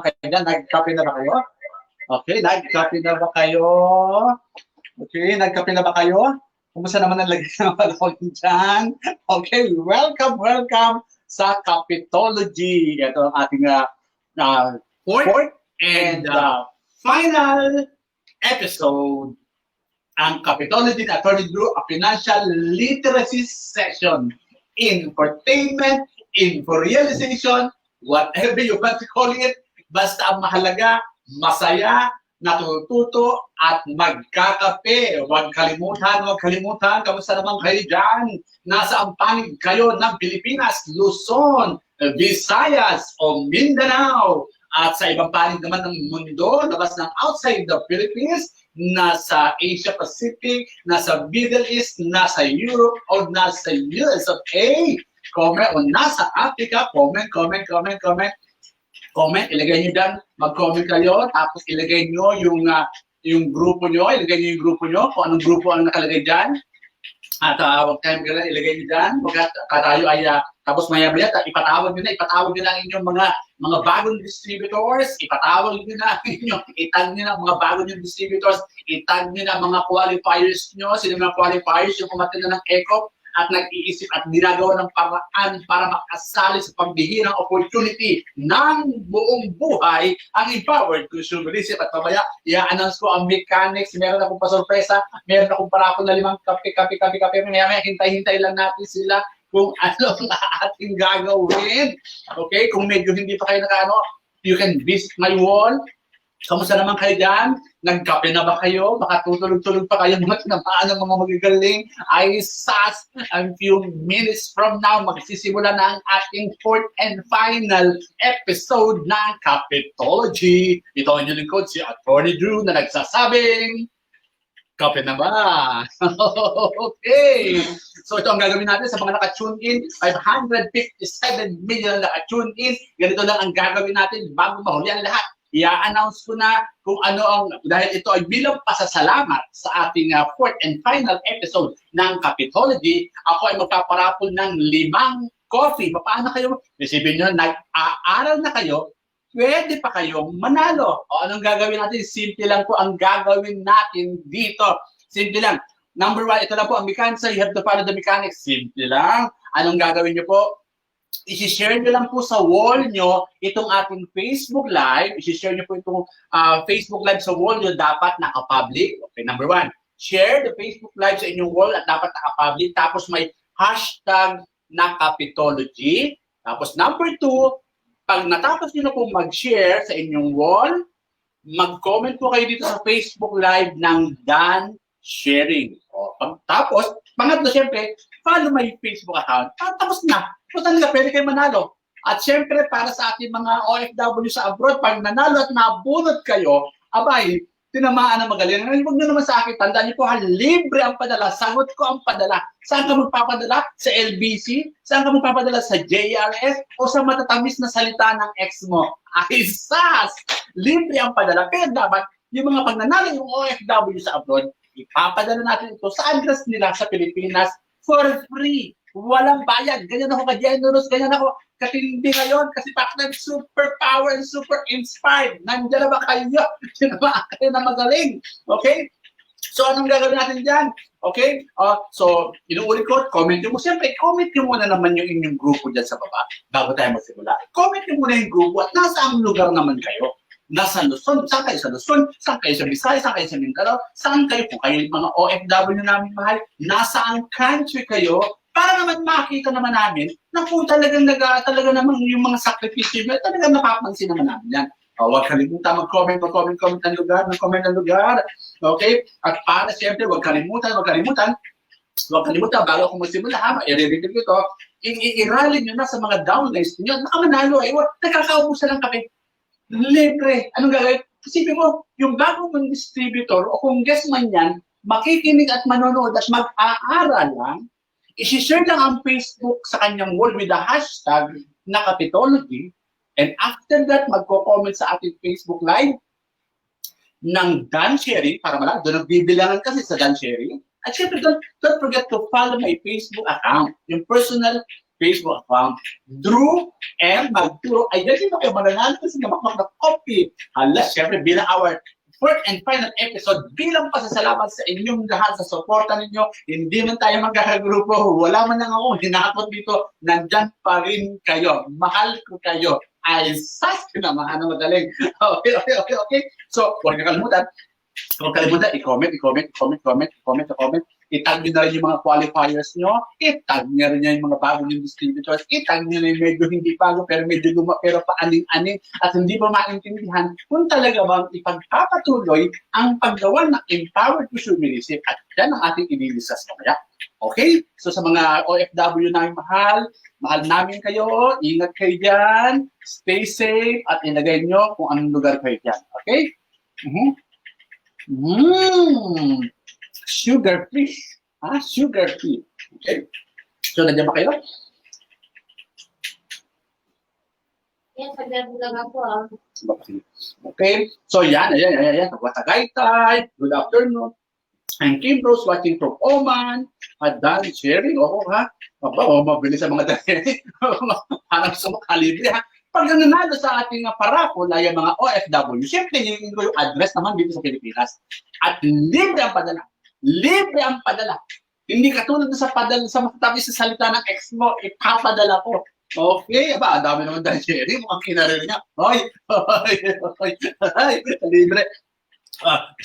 kayo dyan? Nag-copy na ba kayo? Okay, nag-copy na ba kayo? Okay, nag-copy na ba kayo? Kumusta naman ang lagay ng panahon dyan? Okay, welcome sa Capitology. Ito ang ating fourth and final episode. Ang Capitology na Attorney Drew, a financial literacy session. Infotainment, info-realization, whatever you want to call it, basta ang mahalaga, masaya, natututo, at magkakape. Huwag kalimutan, kamusta naman kayo dyan? Nasa ang panig kayo ng Pilipinas, Luzon, Visayas, o Mindanao, at sa ibang panig naman ng mundo, labas ng outside the Philippines, nasa Asia Pacific, nasa Middle East, nasa Europe, o nasa US of A. Comment, o nasa Africa, comment. Comment, ilagay nyo dyan, mag-comment kayo, tapos ilagay nyo yung grupo nyo, kung anong grupo ang nakalagay dyan. At huwag tayong gano'n, ilagay nyo dyan, tayo ay, tapos maya-maya, ipatawag nyo na ang inyong mga bagong distributors, itag nyo na mga bagong distributors, itag nyo na mga qualifiers nyo, sino mga qualifiers yung kumatin na ng ECOP, at nag-iisip at ginagawa ng paraan para makasali sa pagbihirang opportunity ng buong buhay ang empowered consumerism. At pabaya, i-announce ko ang mechanics, meron akong pasurpresa, meron akong parapon na 5 kape, maya hintay lang natin sila kung ano ang ating gagawin. Okay, kung medyo hindi pa kayo you can visit my wall. Kamusta naman kayo dyan? Nagkape na ba kayo? Baka tutulog-tulog pa kayo mga tinamaan ng mga magagaling. Ay sas, a few minutes from now, magsisimula na ang ating fourth and final episode ng Capitology. Ito ang inyong lingkod, si Attorney Drew na nagsasabing, kape na ba? Okay. So ito ang gagawin natin sa mga naka-tune in. 557 million naka-tune in. Ganito lang ang gagawin natin bago mahuli ang lahat. I-announce ko na kung ano ang, dahil ito ay bilang pasasalamat sa ating fourth and final episode ng Capitology, ako ay magpaparapol ng 5 coffee. Paano kayo? Isipin nyo, nag-aaral na kayo, pwede pa kayong manalo. O anong gagawin natin? Simple lang po ang gagawin natin dito. Simple lang. Number 1, ito lang po ang mechanics. You have to follow the mechanics. Simple lang. Anong gagawin nyo po? I-share nyo lang po sa wall nyo itong ating Facebook Live. I-share nyo po itong Facebook Live sa wall nyo. Dapat naka-public. Okay, number 1. Share the Facebook Live sa inyong wall at dapat naka-public. Tapos may hashtag na Capitology. Tapos number 2, pag natapos nyo na po mag-share sa inyong wall, mag-comment po kayo dito sa Facebook Live ng Dan Sharing. Tapos, pangatlo, syempre, follow my Facebook account. Tapos na. So talaga, pwede kayo manalo. At syempre, para sa ating mga OFW sa abroad, pag nanalo at nabunot kayo, abay, tinamaan na magaling. Huwag na naman sa akin, tandaan niyo po, libre ang padala. Sagot ko ang padala. Saan ka magpapadala? Sa LBC? Saan ka magpapadala? Sa JRS? O sa matatamis na salita ng ex mo? Ay, sas! Libre ang padala. Pero dapat, yung mga pagnanalo yung OFW sa abroad, ipapadala natin ito sa address nila sa Pilipinas for free. Walang bayad. Ganyan ako ka-generous, ganyan ako katindi ngayon kasi bakit super power and super inspired. Nandiyan na ba kayo? Sinama kayo na magaling. Okay? So, anong gagawin natin dyan? Okay? So, inuulit ko, comment nyo mo. Siyempre, comment nyo muna naman yung inyong grupo dyan sa baba bago tayo magsimula. Comment nyo muna yung grupo at nasa ang lugar naman kayo. Nasa Luzon, saan kayo sa Luzon, saan kayo sa Visayas, saan kayo sa Mindanao, saan kayo kung kayo mga OFW namin mahal, nasa ang country kayo, para naman makita naman namin na kung talaga naman yung mga sakripisyo nyo, talagang napapansin naman namin yan. Huwag kalimutan mag-comment ng lugar. Okay? At para siyempre, huwag kalimutan, bago ako magsimula, i-reveal ko ito, i-rally nyo na sa mga downlines nyo, nakamanalo, nakakaubusan ng kape. Libre. Anong gagawin? Isipin mo, yung bagong mong distributor o kung guest man yan, makikinig at manonood at mag-aaral lang, i-share lang ang Facebook sa kanyang wall with the hashtag na Capitology, and after that, magko-comment sa ating Facebook Live ng Dan Sharing, para malaki, doon nagbibilangan kasi sa Dan Sharing. At syempre, don't forget to follow my Facebook account, yung personal Facebook account. Drew M. Magturo. Ay, dyan kayo mananalo kasi namakmak na copy. Hala, syempre, bilang our fourth and final episode, bilang pasasalamat sa inyong lahat sa suporta ninyo, hindi man tayo magkakagrupo, wala man lang ako hinakot dito, nandyan pa rin kayo. Mahal ko kayo. Ay, sas na mahal magaling. Okay. So, huwag kalimutan, i-comment. I-tag nyo na rin yung mga qualifiers nyo. I-tag nyo rin yung mga bagong yung distributors. I-tag nyo na yung medyo hindi bago pero medyo luma pero paaning-aning at hindi pa maintindihan kung talaga bang ipagpapatuloy ang paggawa ng empowered consumerism at yan ang ating i-discuss mamaya. Okay? So sa mga OFW na mahal namin kayo. Ingat kayo dyan. Stay safe at ilagay nyo kung anong lugar kayo dyan. Okay? Sugar-free. Sugar-free. Okay? So, nandiyan ba kayo? Yan, pagdabulag ako Okay. So, yan. Tagaytay. Good afternoon. I'm Kim Rose watching from Oman. At Dan sharing. Mabilis sa mga dahil. Hanap sa mga kalibre, ha? Pag nanalo sa ating parapol ay mga OFW, siyempre hingin ko yung address naman dito sa Pilipinas. At libre ang padala. Libre ang padala. Hindi katulad sa padala sa matabi sa salita ng ex mo, ipapadala ko. Okay, ang dami naman dahil sharing, mukhang kinarir niya. Hoy, libre.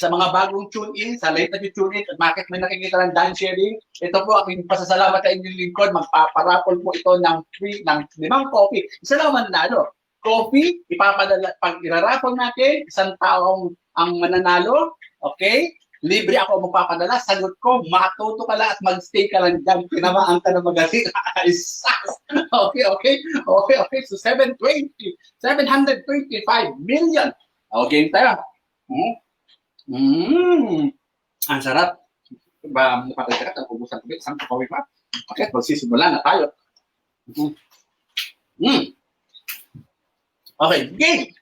Sa mga bagong tune-in, sa late na tune-in, at bakit may nakikita ng dance sharing, ito po aking pasasalamat sa inyong lingkod, magpaparapol po ito ng free, ng 5 coffee. Isa lang mananalo. Coffee, ipapadala, pag irarapol natin, isang taong ang mananalo, okay? Libre ako magpapadala, sagot ko, matuto ka lang at mag-stay ka lang dyan, pinamaan ka na magaling. Okay. So 725 million. Okay tayo. Ang sarap. Napakalikat ang pubusan ko. Isang kakawin pa. Okay, magsisimula na tayo. Okay, game.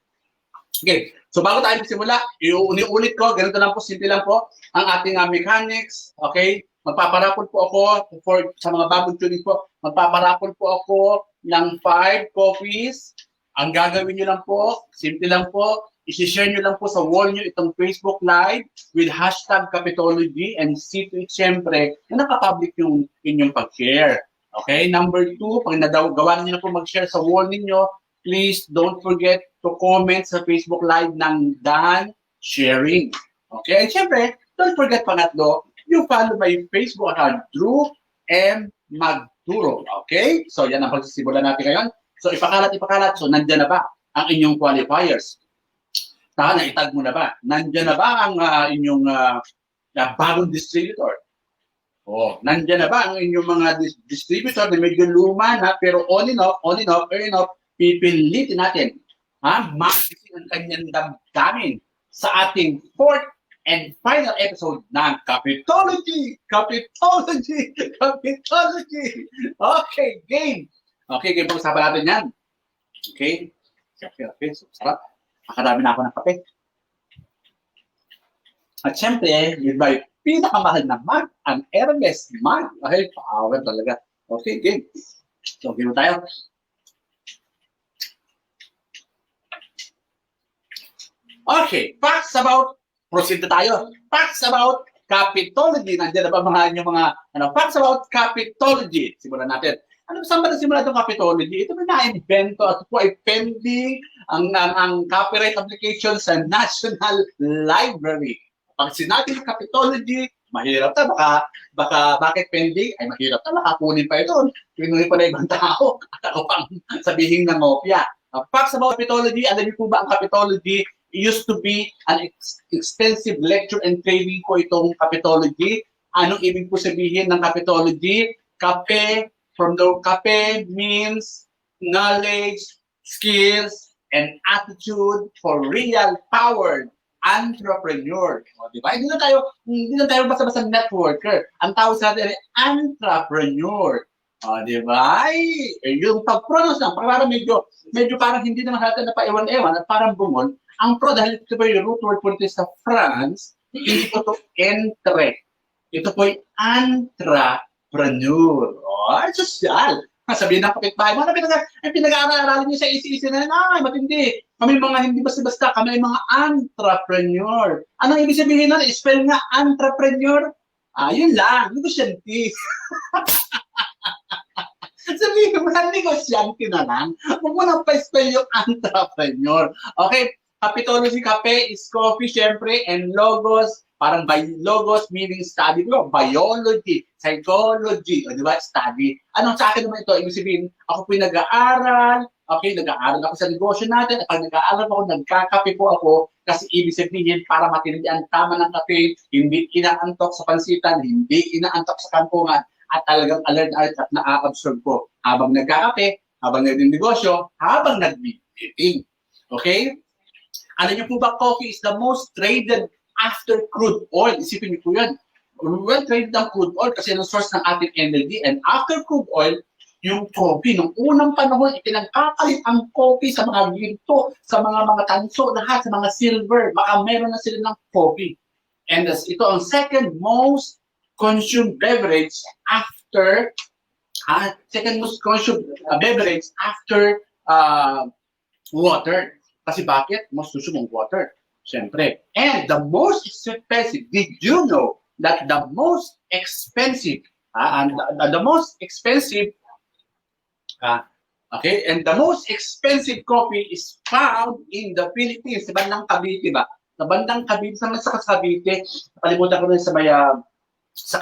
So bago tayo magsimula, iulit ko, ganito lang po, simple lang po, ang ating mechanics, okay? Magpaparapol po ako sa mga bagong tuning po, magpaparapol po ako ng 5 copies. Ang gagawin nyo lang po, simple lang po, isi-share nyo lang po sa wall nyo itong Facebook Live with hashtag Capitology and see to it, syempre, na nakapublic yung inyong pag-share. Okay? Number 2, pag gawa nyo na po mag-share sa wall ninyo, please don't forget to comment sa Facebook Live ng Dan Sharing. Okay? And syempre, don't forget pangatlo, you follow my Facebook account, Drew M. Magturo. Okay? So, yan ang pagsisimula natin ngayon. So, ipakalat. So, nandyan na ba ang inyong qualifiers? Itag mo na ba? Nandyan na ba ang inyong bagong distributor? Nandyan na ba ang inyong mga distributor na medyo luma na pero on and off, pipilitin natin. Magisin ang kanyang damdamin sa ating 4th and final episode ng Capitology. Okay, game. Pag-usapan natin yan. Okay. So, sarap. Makarami na ako ng kape. At syempre, yun ba yung pinakamahal na mug, ang Hermes mug. Okay, power talaga. Okay, game. So, game tayo. Okay, facts about, proceed na tayo. Facts about Capitology. Nandiyan na ba mga facts about Capitology. Simulan natin. Saan ba nasimula itong Capitology? Ito ba na-invento at po ay pending ang copyright application sa National Library. Pag sinabi ng Capitology, mahirap na. Bakit pending? Ay mahirap na. Makakunin pa ito. Pinunin pa na ibang tao. At ako pang sabihin ng ngopya. Facts about Capitology. Alam niyo po ba ang Capitology used to be an extensive lecture and training po itong Capitology. Anong ibig po sabihin ng Capitology? From the kape means knowledge, skills, and attitude for real powered entrepreneur. Diba? Hindi na tayo basta-basta networker. Ang tawag sa atin ay entrepreneur. Diba? Yung pag-pronounce lang, parang medyo parang hindi naman natin na pa-ewan-ewan at parang bungol. Ang pro, dahil ito po yung root word po ito sa France, hindi po ito entre. Ito po yung entrepreneur. Sosyal. Sabihin ng kapitbahay, pinag-aaralan niyo sa isi-isi na yan, ay, matindi. Kami mga hindi basta-basta, kami mga entrepreneur. Anong ibig sabihin nun? Spell nga, entrepreneur. Yun lang, negosyante. Sabihin mo na, negosyante na lang. Huwag mo nang pa-spell yung entrepreneur. Okay, Capitology, kape is coffee, syempre, and logos, parang logos meaning study, biology, psychology, o di ba, study. Anong sa akin naman ito? Ibig sabihin, ako po nag-aaral, okay, nag-aaral ako sa negosyo natin, at pag nag-aaral ako, nagkakape po ako, kasi ibig sabihin, para matindi ang tama ng kape, hindi inaantok sa pansitan, hindi inaantok sa kampungan, at talagang alert at na-absorb ko habang nagkakape, habang nagdinegosyo, habang nag-meeting. Okay? Alam niyo po ba, coffee is the most traded after crude oil. Isipin niyo po yan. Well traded ang crude oil kasi yung source ng ating energy. And after crude oil, yung coffee, nung unang panahon, ipinagkakalit ang coffee sa mga ginto, sa mga tanso, lahat, sa mga silver. Baka meron na sila ng coffee. And ito ang second most consumed beverage after water. Kasi bakit? Mas gusto mong water. Siyempre. And the most expensive, did you know that the most expensive, and the most expensive coffee is found in the Philippines, sa bandang Cavite ba? Sa bandang Cavite, sa Cavite, nakalimutan ko rin sa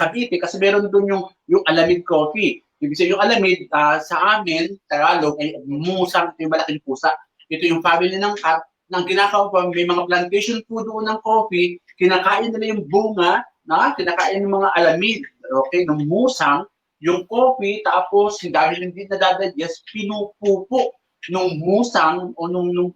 Cavite, kasi meron doon yung Alamid Coffee. Ibig sabihin, yung Alamid, sa amin, Tagalog, ay musang, yung malaking pusa. Ito yung family ng cat, nang kinakaupang may mga plantation po doon ng coffee, kinakain nila yung bunga, kinakain ng mga alamid, okay, ng musang, yung coffee, tapos dahil hindi nadadadjust, pinupupo nung musang o nung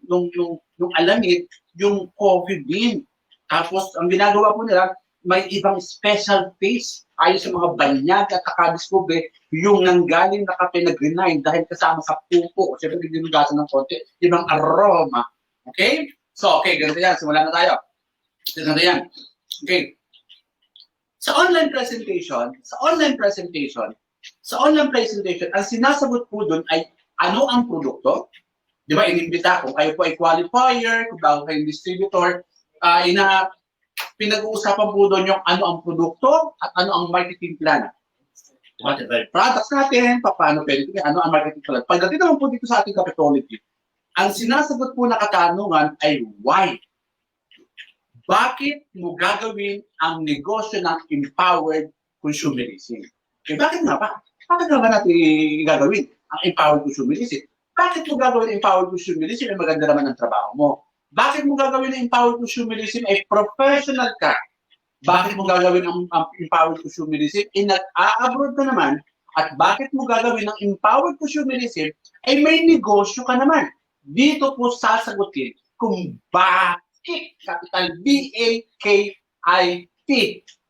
alamid, yung coffee bean. Tapos, ang ginagawa po nila, may ibang special taste ayon sa mga banyag at kakadiscover yung nanggaling na kape na grind dahil kasama sa pupo. Siyempre, dinugasan ng konti, ibang aroma. Okay? So, okay, ganito yan. Simulan na tayo. Ganito yan. Okay. Sa online presentation, ang sinasagot po dun ay ano ang produkto. Di ba, inimbita kung kayo po ay qualifier, kung bago kayong distributor, pinag-uusapan po doon yung ano ang produkto at ano ang marketing plan. Whatever products natin, paano pwede, ano ang marketing plan. Pagdating naman po dito sa ating Capitology, ang sinasagot po na katanungan ay why? Bakit mo gagawin ang negosyo ng empowered consumerism? Okay, bakit nga ba? Bakit nga ba natin gagawin ang empowered consumerism? Bakit mo gagawin ang empowered consumerism? Ay maganda naman ang trabaho mo. Bakit mo gagawin ang empowered consumerism? Ay professional ka. Bakit mo gagawin ang empowered consumerism? Ay nag-a-abroad ka naman. At bakit mo gagawin ang empowered consumerism? Ay may negosyo ka naman. Dito po sasagutin kung bakit, capital B-A-K-I-T,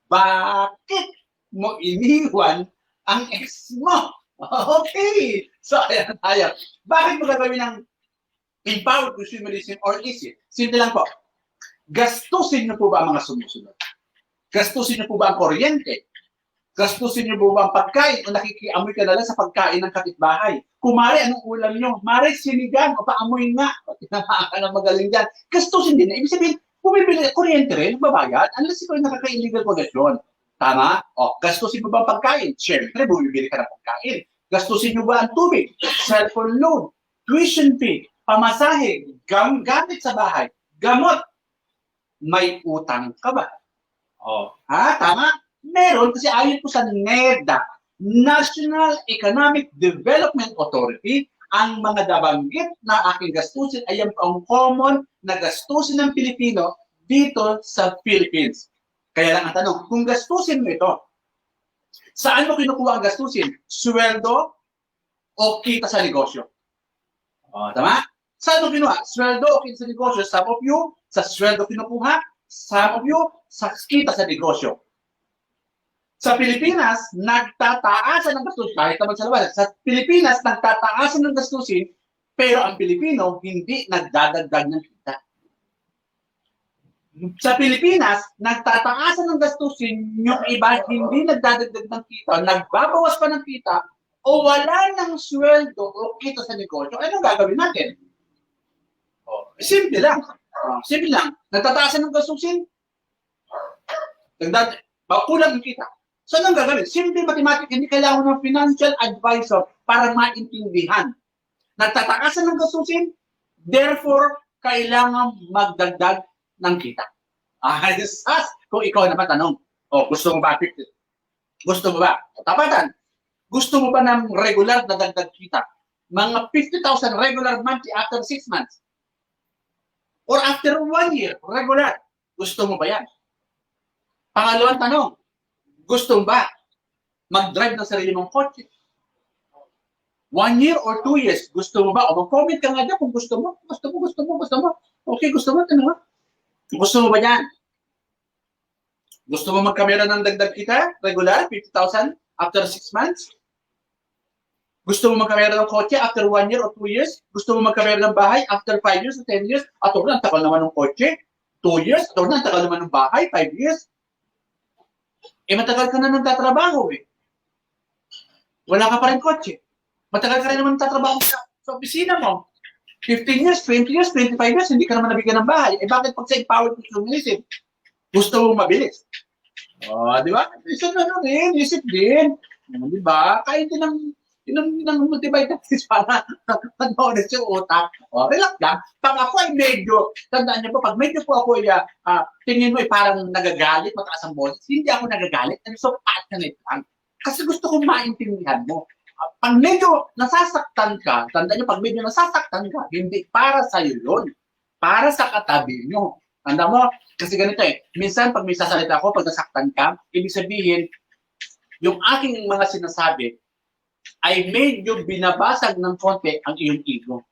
bakit mo iniwan ang ex mo? Okay. So, ayan tayo. Bakit mo gagawin ang empowered consumerism or is it? Simple lang po. Gastusin niyo po ba ang mga sumusunod? Gastusin niyo po ba ang kuryente? Gastusin niyo po ba ang pagkain? O nakikiamoy ka na lang sa pagkain ng kapitbahay? Kung mare, anong ulam niyo? Mare, sinigang o paamoy nga. Tinamaan ka na magaling dyan. Gastusin din. Ibig sabihin, bumibili, kuryente rin, babayad, unless ikaw ay nakaka-illegal connection. Tama? O, gastusin mo ba ang pagkain? Siyempre, bumibili ka ng pagkain. Gastusin niyo ba ang tubig? Cellphone loan, tuition fee, pamasahe, gamit sa bahay, gamot, may utang ka ba? Tama? Meron kasi ayon po sa NEDA, National Economic Development Authority, ang mga nabanggit na aking gastusin ay ang common na gastusin ng Pilipino dito sa Philippines. Kaya lang ang tanong, kung gastusin mo ito, saan mo kinukuha ang gastusin? Sweldo o kita sa negosyo? Tama? Saan mo kinuha? Sweldo o kita sa negosyo? Some of you, sa sweldo kinukuha. Some of you, sa kita sa negosyo. Sa Pilipinas, nagtataasan ng gastusin, kahit naman sa labas, sa Pilipinas, nagtataasan ng gastusin, pero ang Pilipino, hindi nagdadagdag ng kita. Sa Pilipinas, nagtataasan ng gastusin, yung iba, hindi nagdadagdag ng kita, nagbabawas pa ng kita, o wala ng sweldo o kita sa negosyo, ano gagawin natin? Simple lang. Simple lang. Nagtataasan ng gastusin. Kulang yung kita. So, anong gagawin? Simple mathematics, hindi kailangan ng financial advisor para maintindihan. Nagtataasan ng gastusin, therefore, kailangan magdagdag ng kita. Ayos. Kung ikaw naman tanong, gusto mo ba 50? Gusto mo ba? Tapatan. Gusto mo ba ng regular na dagdag kita? Mga 50,000 regular monthly after 6 months? Or after 1 year, regular? Gusto mo ba yan? Pangalawang tanong, gusto mo ba mag-drive ng sarili mong kotse? 1 year or 2 years, gusto mo ba? O mag-comment ka nga dyan kung gusto mo. Gusto mo. Okay, gusto mo, tanong mo. Gusto mo ba yan? Gusto mo magkamera ng dagdag kita? Regular, 50,000 after 6 months? Gusto mo magkamera ng kotse after 1 year or 2 years? Gusto mo magkamera ng bahay after 5 years or 10 years? At ang tagal naman ng kotse? 2 years? At ang tagal naman ng bahay? 5 years? Matagal ka na nagtatrabaho eh. Wala ka pa rin kotse. Matagal ka rin naman nagtatrabaho sa opisina mo. 15 years, 20 years, 25 years, hindi ka naman nabigyan ng bahay. Bakit pag sa empowered consumerism, gusto mo mabilis? Di ba? Isip din. Di ba? Kaya din ng multivitamins para mag-honest yung utak. Relax lang. Pag ako ay medyo, tandaan niyo po, pag medyo po ako ay, tingin mo ay parang nagagalit, mataas ang boses, hindi ako nagagalit. So, passionate lang. Kasi gusto kong maintindihan mo. Pag medyo nasasaktan ka, tandaan niyo, pag medyo nasasaktan ka, hindi para sa'yo yun. Para sa katabi nyo. Tanda mo, kasi ganito minsan pag may sasalita ako, pag nasaktan ka, ibig sabihin, yung aking mga sinasabi, ay medyo binabasag ng konti ang iyong ego.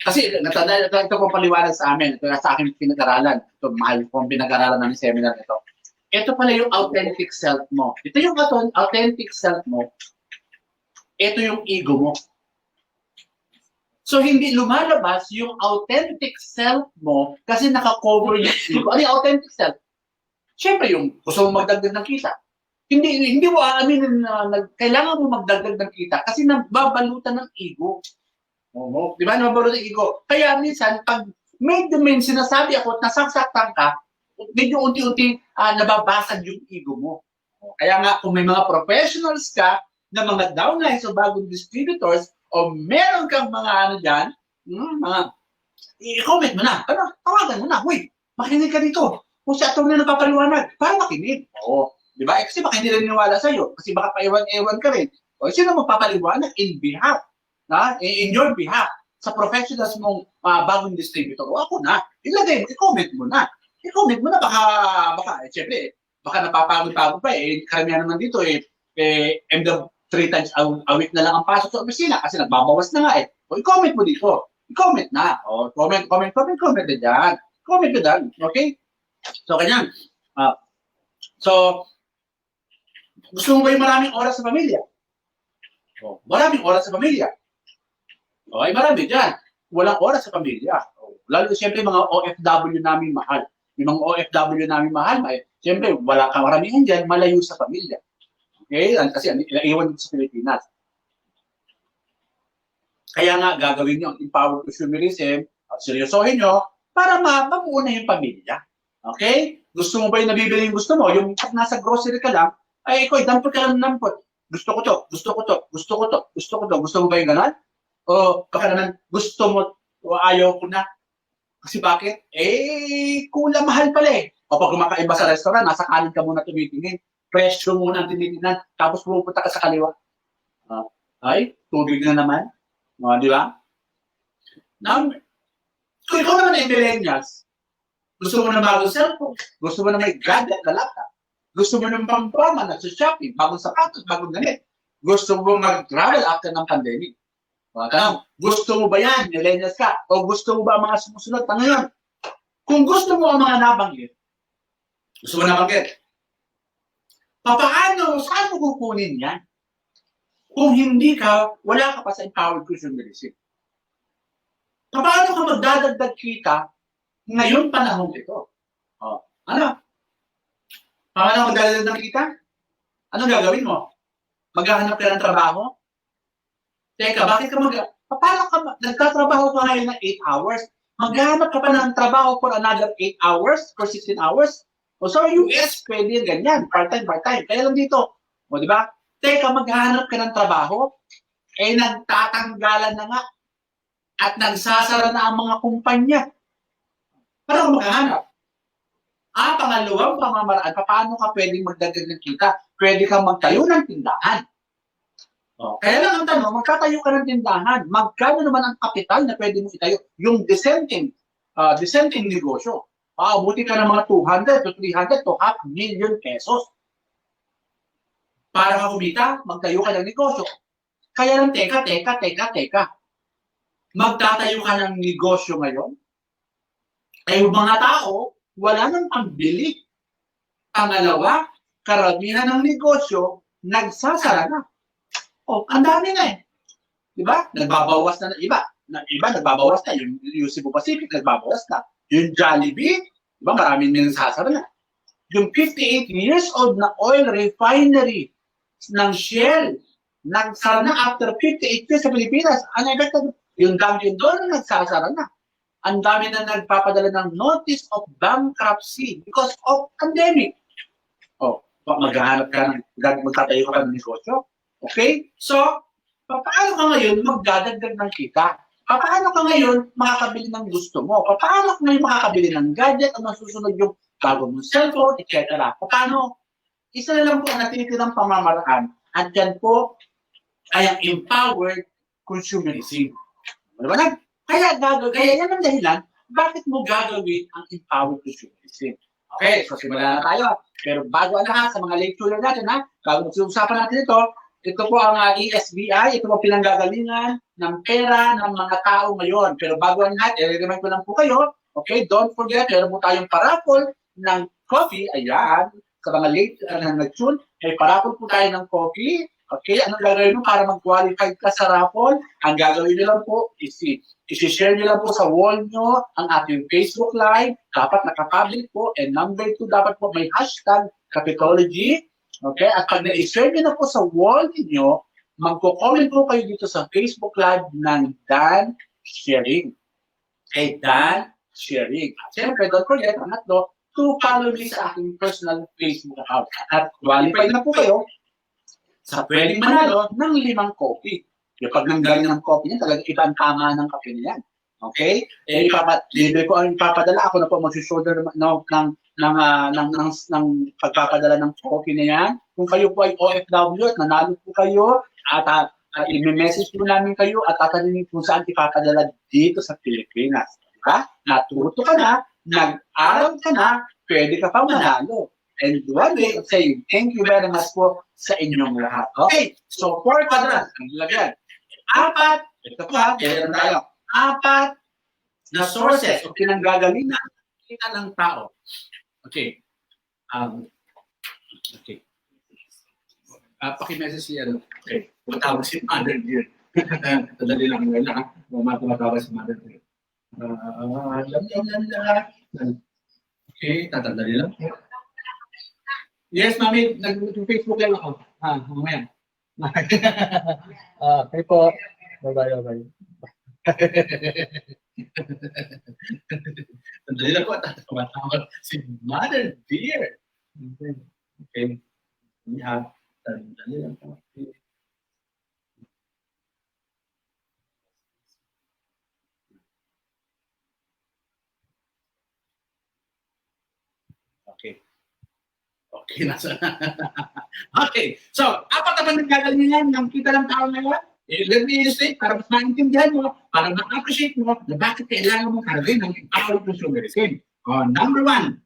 Kasi natanda ito kong paliwanag sa amin, ito sa aking pinag-aralan, ito mahal kong pinag-aralan ng seminar ito. Ito pala yung authentic self mo. Ito yung authentic self mo. Ito yung ego mo. So hindi lumalabas yung authentic self mo kasi nakakover yung ego. Ano yung authentic self? Siyempre yung gusto mo magdagdag ng kita. Hindi mo aaminin na kailangan mo magdagdag ng kita kasi nababalutan ng ego. Di ba? Nababalutan ng ego. Kaya minsan, pag medyo may sinasabi ako at nasasaktan ka, medyo unti-unti nababasag yung ego mo. Kaya nga, kung may mga professionals ka na mga downlines o bagong distributors o meron kang mga dyan, i-comment mo na. Tawagan mo na. Uy, makinig ka dito. Kung si atong na napapaliwanag, para makinig. Di ba? Kasi baka hindi rin niniwala sa'yo. Kasi baka paiwan-ewan ka rin. Sino magpapaliwanag in behalf? In your behalf? Sa professionals mong bagong distributor. Ako na. Ilagay mo, i-comment mo na. I-comment mo na. Baka siyempre, baka napapagod-pagod pa karamihan naman dito end of 3 times a week na lang ang pasok sa opisina kasi nagbabawas na nga i-comment mo dito. I-comment na. Comment din dyan. Comment ka dyan. Okay? So, ganyan. So, gusto mo ba yung maraming oras sa pamilya? Maraming oras sa pamilya. Ay marami dyan. Walang oras sa pamilya. Lalo siyempre mga OFW namin mahal. Yung mga OFW namin mahal, siyempre wala kang maramihan dyan, malayo sa pamilya. Okay? Kasi iwan dito sa Pilipinas. Kaya nga, gagawin nyo ang empowered consumerism, seryosohin nyo, para mabuo na yung pamilya. Okay? Gusto mo ba yung nabibili yung gusto mo? Yung nasa grocery ka lang, ay ikaw, dampot ka lang ng dampot. Gusto ko to. Gusto mo ba yung ganon? O baka naman, gusto mo, o ayaw ko na. Kasi bakit? Kulang mahal pala O pag kumakain ba sa restaurant, nasa kanin ka muna tumitingin. Presyo muna ang tinitingnan. Tapos pupunta ka sa kaliwa. Ay, tubig na naman. Di ba? Kung ikaw naman ay millennials, gusto mo na bagong cellphone, gusto mo na may gadget na laptop, gusto mo ng pang-pama na sa shopping, bagong sapatos, bagong damit, gusto mo mag-travel after ng pandemic. Gusto mo ba yan, millennials ka? O gusto mo ba ang mga sumusunod na ngayon? Kung gusto mo ang mga nabanggit, gusto mo nabanggit, saan mo kukunin yan? Kung hindi ka, wala ka pa sa empowered consumerism. Paano ka magdadagdag kita ngayon panahon ito? Ano? Paano ka magdadagdag kita? Anong gagawin mo? Maghahanap ka ng trabaho? Teka, bakit ka paano ka nagtatrabaho ka ngayon ng 8 hours? Maghahanap ka pa ng trabaho for another 8 hours or 16 hours? O sa US, pwede yung ganyan. Part-time. Kaya lang dito. O, di ba? Teka, maghahanap ka ng trabaho? Eh, nagtatanggalan na nga. At nagsasara na ang mga kumpanya. Paano ka maghahanap? Pangalawang pamamaraan, paano ka pwedeng magdagdag ng kita? Pwede kang magtayo ng tindahan. Kaya lang ang tanong, magtatayo ka ng tindahan, magkano naman ang kapital na pwede mo itayo? Yung dissenting negosyo. Abuti ka ng mga 200 to 300 to $500,000 pesos. Para ka kumita, magtayo ka ng negosyo. Kaya lang, teka. Magtatayo ka ng negosyo ngayon? Ay, yung mga tao, wala nang pambili. Pangalawa, karamihan ng negosyo, nagsasara na. Ang dami na eh. Diba? Nagbabawas na iba. Nagbabawas na. Yung Cebu Pacific, nagbabawas na. Yung Jollibee, diba? Maraming nagsasara na. Yung 58 years old na oil refinery ng Shell, nagsara na after 58 years sa Pilipinas. Yung Dunkin' Donuts, nagsasara na. Ang dami na nagpapadala ng notice of bankruptcy because of pandemic. Maghahanap ka magtatayo ka ng negosyo. Okay? So, paano ka ngayon magdadagdag ng kita? Paano ka ngayon makakabili ng gusto mo? Paano ka ngayon makakabili ng gadget o masusunod yung bago mong cellphone, etc. Paano? Isa na lang po ang natinitirang pamamaraan at yan po ay ang empowered consumerism. Diba? Kaya yan ang dahilan, bakit mo gagawin ang empowered consumerism? Okay, so simula na tayo. Pero bago ang lahat, sa mga lecture natin, bago mag-usapan natin ito po ang ESBI, ito po pinanggagalingan ng pera ng mga tao ngayon. Pero bago ang lahat, i-remind ko lang po kayo, okay, don't forget, meron po tayong paraffol ng coffee, ayan, sa mga late na nag-tune, may paraffol po tayo ng coffee. Okay, anong gagawin mo para mag-qualify ka sa raffle? Ang gagawin nyo lang po is i-share nyo lang po sa wall nyo ang ating Facebook Live. Dapat nakapublic po. And number 2, dapat po may hashtag Capitology. Okay, at pag na-share nyo na po sa wall niyo, magko-comment po kayo dito sa Facebook Live ng Dan Sharing. Okay, Dan Sharing. At siyempre, don't forget, to follow me sa aking personal Facebook account. At qualify na po kayo sa pwedeng manalo ng 5 coffee. Yung pag nanggaling ng coffee niya, talagang ibang tama ng kape niya. Okay? Libre ko ang ipapadala. Ako na po mag-shoulder ng pagpapadala ng coffee na yan. Kung kayo po ay OFW at nanalo po kayo, at i-message po namin kayo at tatanungin kung saan ipapadala dito sa Pilipinas. Diba? Natuto ka na, nag-aral ka na, pwede ka pa manalo. And one way of saying, thank you very much po sa inyong lahat. Okay, so 4 quadrants, ang lagyan. 4, ito po kaya tayo. 4 na sources o pinanggagalingan ng kita ng tao. Okay. Okay. Paki-message siya. Okay. Matawag si Mother Dear. Tadali lang ngayon na. Matawag si Mother Dear. Okay, tatandali lang. Yes, mami, nag-Facebook lang ako. Mamaya. Okay po. Bye-bye. Sandali lang po, tatawag si Mother Dear. Okay. Sandali lang po. Okay. Okay, nasa. Okay, so, 4 naman nagagalingan ng kita ng tao ngayon. Let me illustrate para mas maintindihan mo, para ma-appreciate mo na bakit kailangan mo karagay ng empowered consumerism. Number 1,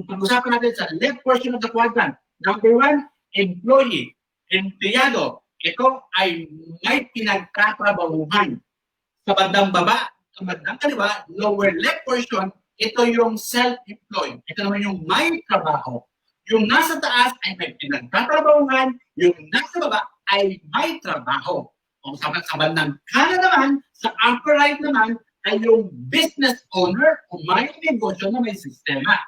pag-usapan natin sa left portion of the quadrant. Number 1, employee, empleyado. Ito ay may pinagkatrabahuhan. Sa bandang baba, sa bandang kaliwa, lower left portion, ito yung self-employed. Ito naman yung may trabaho. Yung nasa taas ay may pinagtatrabahuhan, yung nasa baba ay may trabaho. Kung sa bandang kanan naman, sa upper right naman, ay yung business owner o may negosyo na may sistema.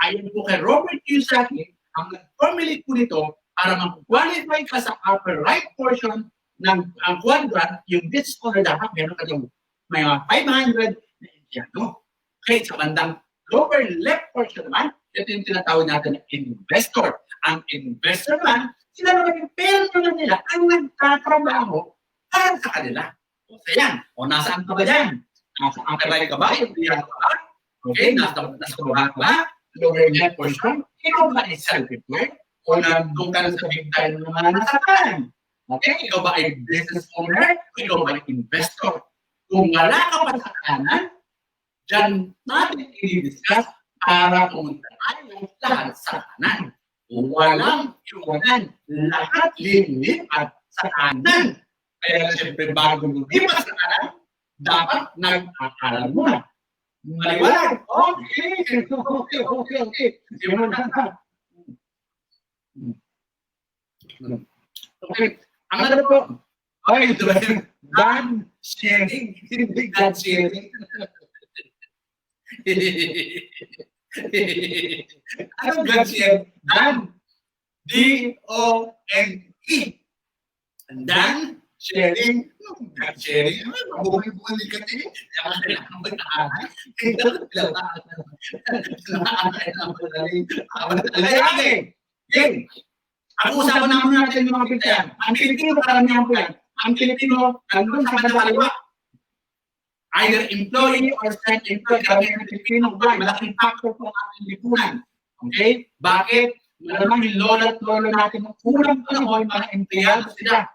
Ayon po kay Robert Kiyosaki, ang nag-formulate po nito para mag-qualify ka sa upper right portion ng ang quadrant, yung discover dapat meron ka yung mga 500 na Indiano. Okay, sa bandang lower left portion naman, ito yung tinatawag natin na investor. Ang investor naman, sila naman yung pera nila ang nagtatrabaho para sa kanila. O yan, o nasaan ka ba yan? Nasa angkabay ka ba? Indiano ka ba? Okay, nasa baba ka ba? Lower left portion, ikaw ba ay self-employed? O nandun ka na sa big time ng mga nasakan? Okay, ikaw ba ay business owner? Ikaw ba ay investor? Kung wala ka pa sa kanan, dyan natin i-discuss para pumunta tayo lahat sa kanan. Kung walang iwanan, lahat lilipat sa kanan. Kaya siyempre bago lumipat sa kanan, dapat nag-akaral mo na. Maliwanag. Okay. Okay. Ang ano po? Okay, ito ba yung God sharing? Hindi God sharing. Anong God sharing? Dan. D-O-N-E. Dan sharing. God sharing. Buhay-buhay ka din. Kailangan mag-aaral. Ang usapan natin yung mga pintayan. Ang Pilipino, karamihan po yan. Ang Pilipino, nandun sa kadaliwa. Either employee or self-employed. Karamihan ng Pilipino, malaking factor po ang ating lipunan. Okay? Bakit? Malamang yung lola at lolo natin ng unang panahon, mga empleyado sila.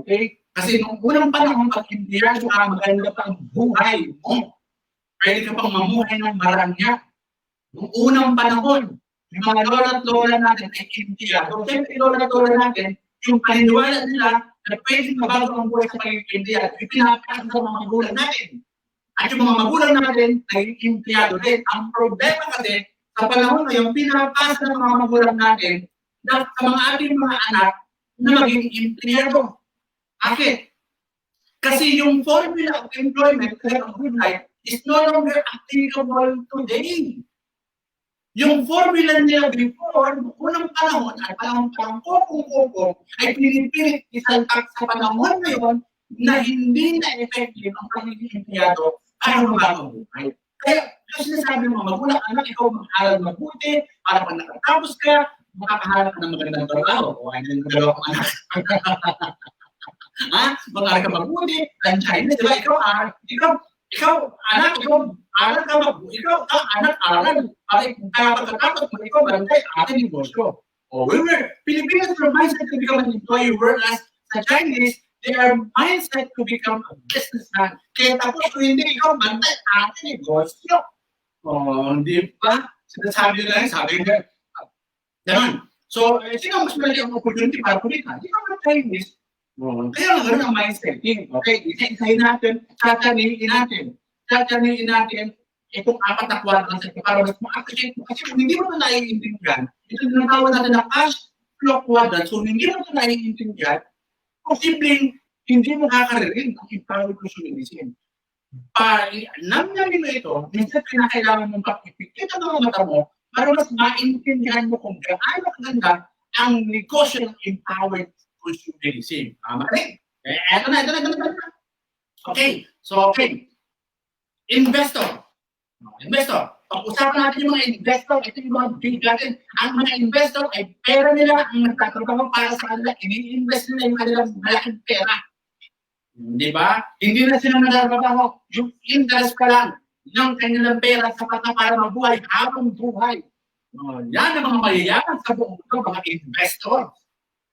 Okay? Kasi nung unang panahon, pag empleyado ka, maganda pa ang buhay mo. Pwede ka pang mamuhay ng marangya. Nung unang panahon, yung mga lola at lola natin ay empleyado. Siyempre, lola at lola natin, yung paniniwala nila na pwedeng mabago ang buhay sa pagiging empleyado, ipinapakasa sa mga magulang natin. At yung mga magulang natin ay empleyado din. Ang problema kasi, sa panahon ngayon, pinapasa ng mga magulang natin na sa mga ating mga anak na maging empleyado. Bakit? Kasi yung formula of employment of good life is no longer applicable today. Yung formula nila before, unang panahon at panahon kokong ay pinipilit isalpak sa panahon ngayon na hindi na effective ang pagiging empleyado para mabago ang buhay. Kaya, kasi sinasabi mo, magulang anak, ikaw mag-aral mabuti, para pag nakatapos ka, makakahanap ka ng magandang trabaho. O ano yung dalawa kong anak? Ha? Mag-aral ka mabuti, tansyahin na, di ba? Ikaw, anak, aral ka mabuti. Ikaw, anak, aral. Kaya pagkatapos mo, ikaw, bantay, ating negosyo. O, Pilipinas, your mindset to become an employee, whereas sa Chinese, their mindset to become a businessman. Kaya tapos kung hindi ikaw bantay ating negosyo. O, di ba? Sinasabi nila yun, sabi nila. Ganun. So, sino mas malaki ang opportunity para kumita? Di ba mga Chinese? Kaya nga ganun ang mindset. Okay, isa-isahin natin, tatanihin natin itong apat na quadrants para mas ma-appreciate mo. Kasi kung hindi mo ito naiintindihan, ito tinatawag natin na cash flow quadrant. So, hindi mo ito naiintindihan, posibleng hindi mo kakaririn ang empowered consumerism. Namnamin mo ito, minsan kinakailangan mong pakipikit ang mga mata mo para mas maintindihan mo kung gaano kaganda ang negosyo ng empowered consumerism. Tama rin? Eto na. Okay, so okay. Investor. Pag-usapan natin yung mga investor, ito yung mga big natin. Ang mga investor ay pera nila ang nagtatrabaho para sa kanila. Ini-invest nila yung kanilang malaking pera. Di ba? Hindi na sila nagtatrabaho. Yung interest ka lang ng kanilang pera sa para mabuhay habang buhay. Yan ang mga mayayaman sa buong mundo, mga investor.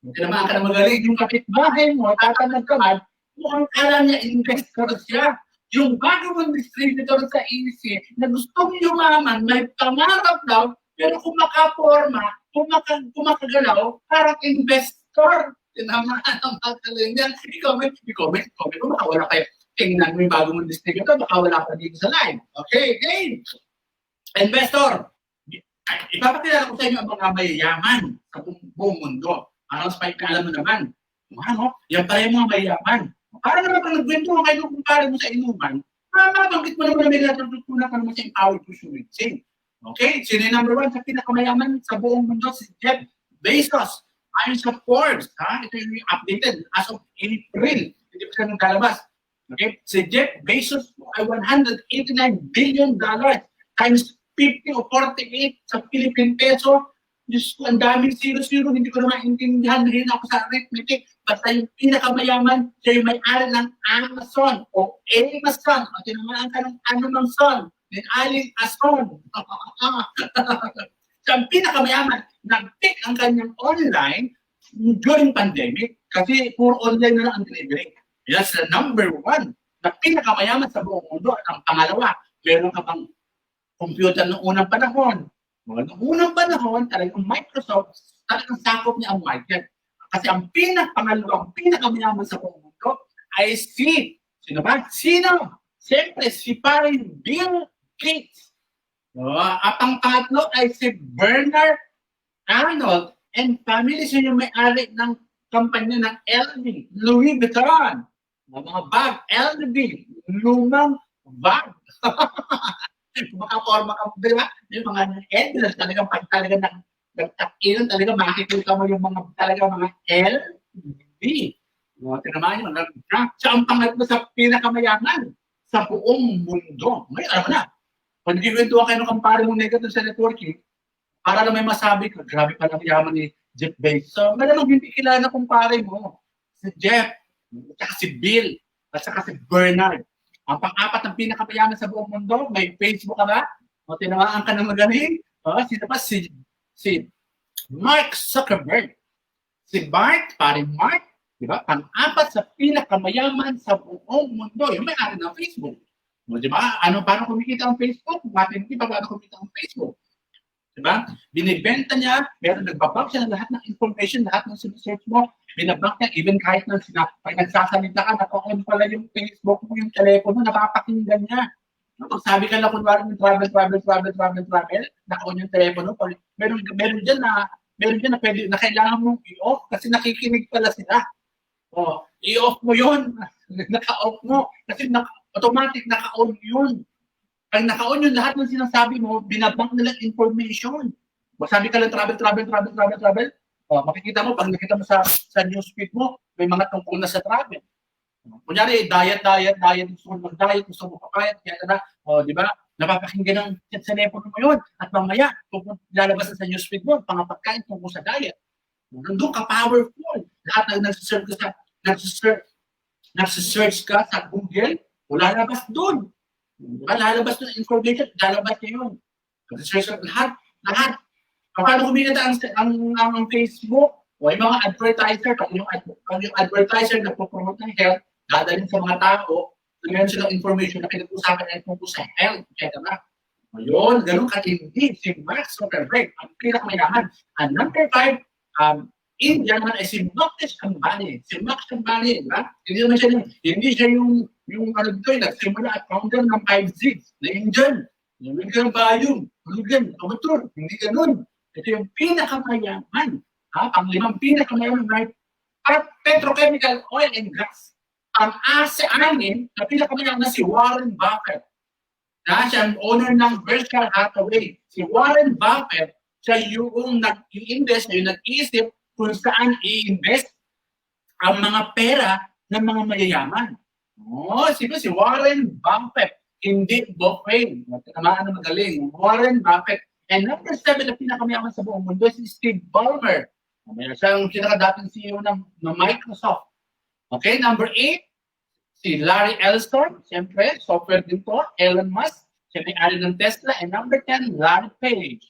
Hindi naman ka na magaling. Yung kapitbahay mo, tatanag ka man, mukhang kala niya investor siya. Yung bagong distributor sa EC na gustong yumaman, may pangarap daw, pero kung makaporma, kung makagalaw, parang investor. Tinamaan ang pagkaling yan. I-comment mo, baka wala kayo. Tingnan mo yung bagong distributor, baka wala ka dito sa live. Okay, game. Investor. Ipapakilala ko sa inyo ang mga mayayaman sa buong mundo. Para sa pagkaalam mo naman. Ano? Yan pala yung mga mayayaman. Para naman pag nagkwentuhan kayo kung para mo sa inuman, mabanggit mo naman na may natutunan ka naman sa empowered consumerism. Okay? Sino yung number 1 sa pinakamayaman sa buong mundo? Si Jeff Bezos. Ayon sa Forbes, ito yung updated as of April. Hindi pa siya nagkalabas. Okay? Si Jeff Bezos ay $189 billion times 50 o 48 sa Philippine peso. Diyos ko, ang daming zero-zero. Hindi ko na maintindihan. Rin ako sa arithmetic. Basta yung pinakamayaman, siya yung may-ari ng Amazon o Amazon. O tinamaan ka ng anumang son. Ng aling ason. Siya ang pinakamayaman. Nag-pick ang kanyang online during pandemic kasi puro online na lang ang delivery. That's the number one. Na pinakamayaman sa buong mundo. At ang pangalawa, meron ka bang computer noong unang panahon? Noong unang panahon, talagang Microsoft, talagang sakop niya ang market. Kasi ang pinakamalawa, ang pinakamayaman sa buong mundo ay sino ba? Sino? Siyempre, si paring Bill Gates. At ang pangatlo ay si Bernard Arnold and family. Siya yung may-ari ng kampanya ng LV, Louis Vuitton. Mga bag, LV, lumang bag. Makaporma ka, di ba? Yung mga endless talagang pag talaga nagtakilan, talaga makikita mo yung mga talaga mga LV. Tinamaan yung siya ang pangatlo sa pinakamayaman sa buong mundo. Ngayon, alam mo na, pag nagkikwento kayo ng kampare mong negative sa networking, para na may masabi ko, grabe pala ang yaman ni Jeff Bezos. So, malamang hindi kilala kumpare mo. Si Jeff, at saka si Bill, at saka si Bernard. Ang pang-apat ng pinakamayaman sa buong mundo, may Facebook ka ba? O tinamaan ka ng magaling? Sino pa? Si Mark Zuckerberg. Si Mark, paring Mark, di ba? Pang-apat sa pinakamayaman sa buong mundo. Yung may-ari ng Facebook. Di ba? Paano kumikita ang Facebook? Matindi pa paano kumikita ang Facebook? Diba? Binibenta niya, meron nagbabank siya ng lahat ng information, lahat ng sinesearch mo, binabank niya, even kahit nang pag nagsasalita ka, naka-on pala yung Facebook mo, yung telepono, napapakinggan niya. Kung sabi ka lang, kunwari yung travel, naka-on yung telepono, meron dyan na pwede, na kailangan mong i-off kasi nakikinig pala sila. I-off mo yun, naka-off mo, kasi automatic naka-on yun. Pag naka-on yung lahat ng sinasabi mo, binabank nila information. Sabi ka lang travel. Makikita mo, pag nakita mo sa newsfeed mo, may mga tungkol na sa travel. Kunyari, diet, gusto mo mag-diet, gusto mo papayat, kaya na, di ba? Napapakinggan ng telepono mo yun. At mamaya, lalabas na sa newsfeed mo, pangapagkain tungkol sa diet. Nandun ka powerful. Lahat na nagsisearch ka sa Google, wala labas dun. Diba? Lalabas ng information, lalabas niya yun. Lahat. Paano kumikita ang Facebook? O yung mga advertiser, pag yung advertiser na promote ng health, dadalhin sa mga tao, meron silang information na pinag-usapan na tungkol sa health, etc. Ayun, ganun katindi. Si Mark Zuckerberg, ang pinakamayaman. And number 5, India naman ay si Mukesh Ambani. Si Mukesh Ambani, diba? Hindi siya yung nagsimula at founder ng 5G na Indian. Hindi ganun ba yung amateur? Hindi ganun. Ito yung pinakamayaman. Pang-limang pinakamayaman at petrochemical, oil and gas. Ang ASEAN na pinakamayaman na si Warren Buffett. Siya ang owner ng Berkshire Hathaway. Si Warren Buffett, siya yung nag-i-invest, yung nag-iisip kung saan i-invest ang mga pera ng mga mayayaman. Si Warren Buffett, hindi Buffett. Tamaan na magaling. Warren Buffett. And number 7 na pinakamayaman sa buong mundo si Steve Ballmer. Siya ang pinakadating CEO ng Microsoft. Okay, number 8, si Larry Ellison. Siyempre, software din to. Elon Musk. Siya may-ari ng Tesla. And number 10, Larry Page.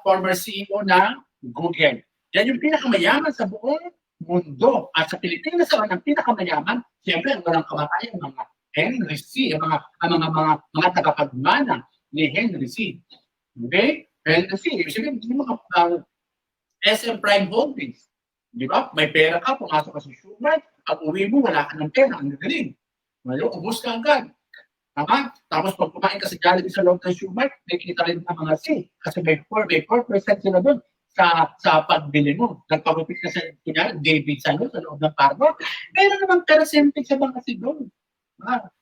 Former CEO ng Google. Yan yung pinakamayaman sa buong mundo. At sa Pilipinas naman, ang pinakamayaman, siyempre, ang walang kamatayan, mga Henry C., ang mga tagapagmana ni Henry C. Okay? Henry C., yung mga SM Prime Holdings. Di ba? May pera ka, pumasok ka sa Shumart, pag uwi mo, wala ka ng pera, ang galing. Ngayon, ubus ka agad. Tama? Tapos pag kumain ka sa Jollibee sa loob ng Shumart, may kita rin ng mga C. Kasi may 4% sila doon sa pagbili mo. Nagpagupit ka sa David sa loob ng parmo. Meron naman percentage sa mga C doon.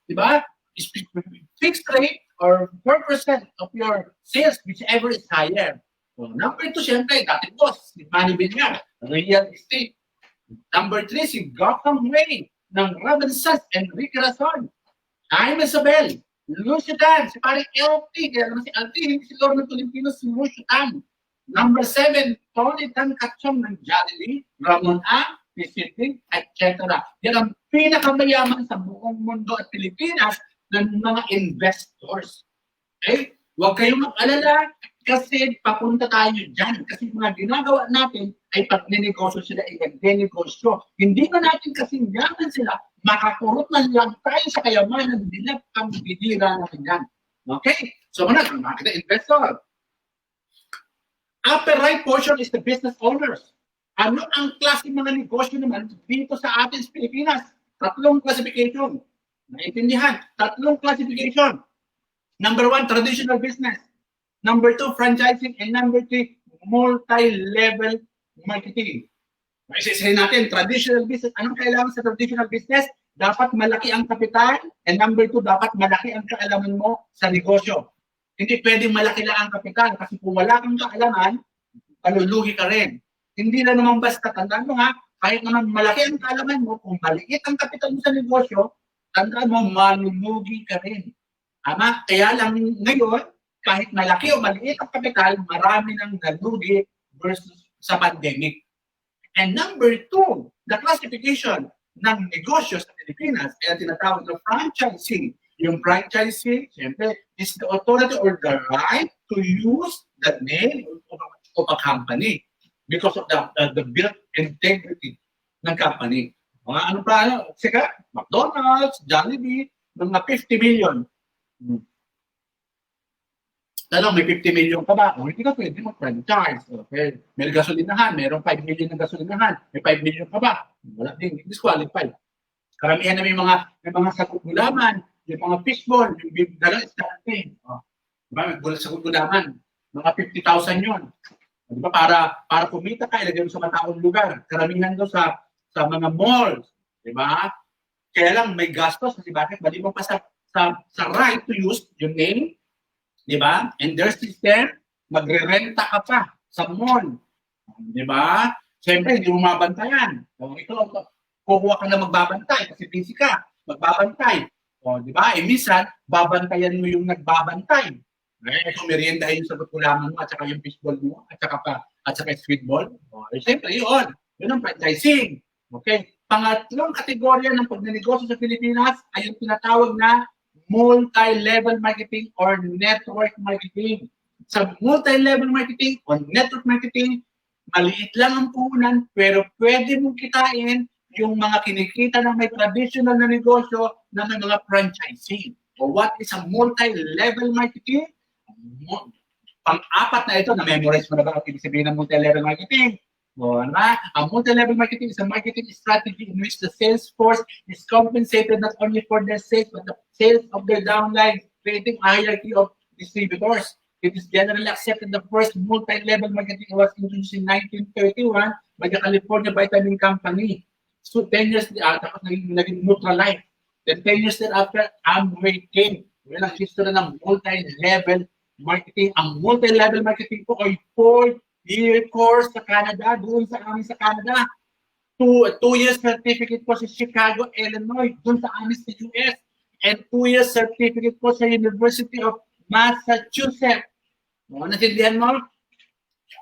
Di ba? Fixed rate or 4% of your sales, whichever is higher. Number 2, siyempre, dati boss, si Manny Villar, real estate. Number 3, si Gotham Ray ng Robinsons, Enrique Razon. I'm Isabel, Lucio Dan, si Paring LT, kaya naman si LT, hindi si Lord ng Tolentino, si Lucio Dan. Number 7, Tony Tan Katchong ng Jollibee, Ramon A., Visiting, etc. Yan ang pinakamayaman sa buong mundo at Pilipinas ng mga investors. Okay? Huwag kayong mag-alala kasi papunta tayo dyan. Kasi mga ginagawa natin ay pag-nenegosyo sila, ay nag-nenegosyo. Hindi na natin kasing yaman sila, makakurot na lang tayo sa kayamanan nila ang bidira natin yan. Okay? So muna, makita investor. Upper right portion is the business owners. Ano ang klase mga negosyo naman dito sa atin sa Pilipinas? 3 classification. Naintindihan? 3 classification. Number 1, traditional business. Number 2, franchising. And number 3, multi-level marketing. Isa-isahin natin, traditional business. Anong kailangan sa traditional business? Dapat malaki ang kapital. And number 2, dapat malaki ang kaalaman mo sa negosyo. Hindi pwedeng malaki lang ang kapital. Kasi kung wala kang kaalaman, palulugi ka rin. Hindi na naman basta, tandaan mo nga, kahit naman malaki ang kaalaman mo, kung maliit ang kapital mo sa negosyo, tandaan mo, malulugi ka rin. Ama, kaya lang ngayon, kahit malaki o maliit ang kapital, marami nang nalugi versus sa pandemic. And number 2, the classification ng negosyo sa Pilipinas ay tinatawag na franchising. Yung franchising, siyempre, is the authority or the right to use the name of a company because of the built integrity ng company. Mga ano pa, sika, McDonald's, Jollibee, mga 50 million. Tanong, may 50 million ka ba? O hindi ka pwede mag-franchise. Okay. May gasolinahan, mayroong 5 million ng gasolinahan. May 5 million ka ba? Wala din, disqualified. Karamihan na may mga sagot gulaman, yung mga fishball, yung dalang starting. Diba? May sagot gulaman. Mga 50,000 yun. Diba? Para kumita ka, ilagay mo sa mataong lugar. Karamihan doon sa mga malls. Diba? Kaya lang may gastos kasi bakit? Bali mo pa sa right to use yung name. Diba? And their system, magre-renta ka pa sa mall. Diba? Siyempre, hindi mo mabantayan. So, ito, kukuha ka na magbabantay kasi busy ka. Magbabantay. O, diba? Minsan, babantayan mo yung nagbabantay. Kung meriendahin yung sagot ulaman mo at saka yung fishball mo at saka sweetball. Siyempre, yun. Yun ang franchising. Okay? Pangatlong kategorya ng pagnenegosyo sa Pilipinas ay yung tinatawag na multi-level marketing or network marketing. Sa multi-level marketing or network marketing, maliit lang ang puhunan pero pwede mong kitain yung mga kinikita ng may traditional na negosyo na may mga franchising. O what is a multi-level marketing? Pang-apat na ito, na-memorize mo na ba ang ibig sabihin ng multi-level marketing? O, ano ba? Ang multi-level marketing is a marketing strategy in which the sales force is compensated not only for their sales but the sales of their downline, creating a hierarchy of distributors. It is generally accepted the first multi-level marketing was introduced in 1931 by the California Vitamin Company. So 10 years, tapos naging neutralized. Then 10 years thereafter, Amway came. Yun ang history ng multi-level marketing. Ang multi-level marketing po ay 4-year course sa Canada, doon sa amin sa Canada. 2-year certificate po sa Chicago, Illinois, doon sa amin sa US. And 2-year certificate po sa University of Massachusetts. Natindihan mo?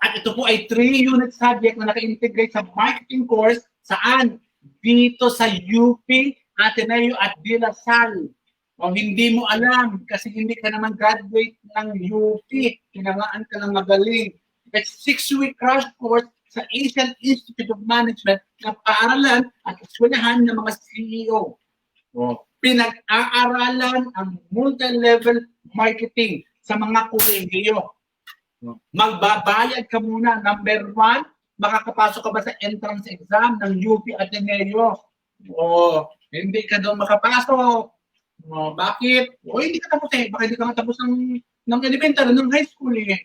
At ito po ay 3-unit subject na naka-integrate sa marketing course. Saan? Dito sa UP, Ateneo at De La Salle. O hindi mo alam kasi hindi ka naman graduate ng UP. Kinamaan ka ng magaling. It's 6-week crash course sa Asian Institute of Management na paaralan at eskwelahan ng mga CEO. O, pinag-aaralan ang multi-level marketing sa mga kolegyo. Magbabayad ka muna. Number 1, makakapasok ka ba sa entrance exam ng UP Ateneo? O, hindi ka doon makapasok. O, bakit? O, hindi ka tapos eh. Bakit hindi ka matapos ng elementary, ng high school eh.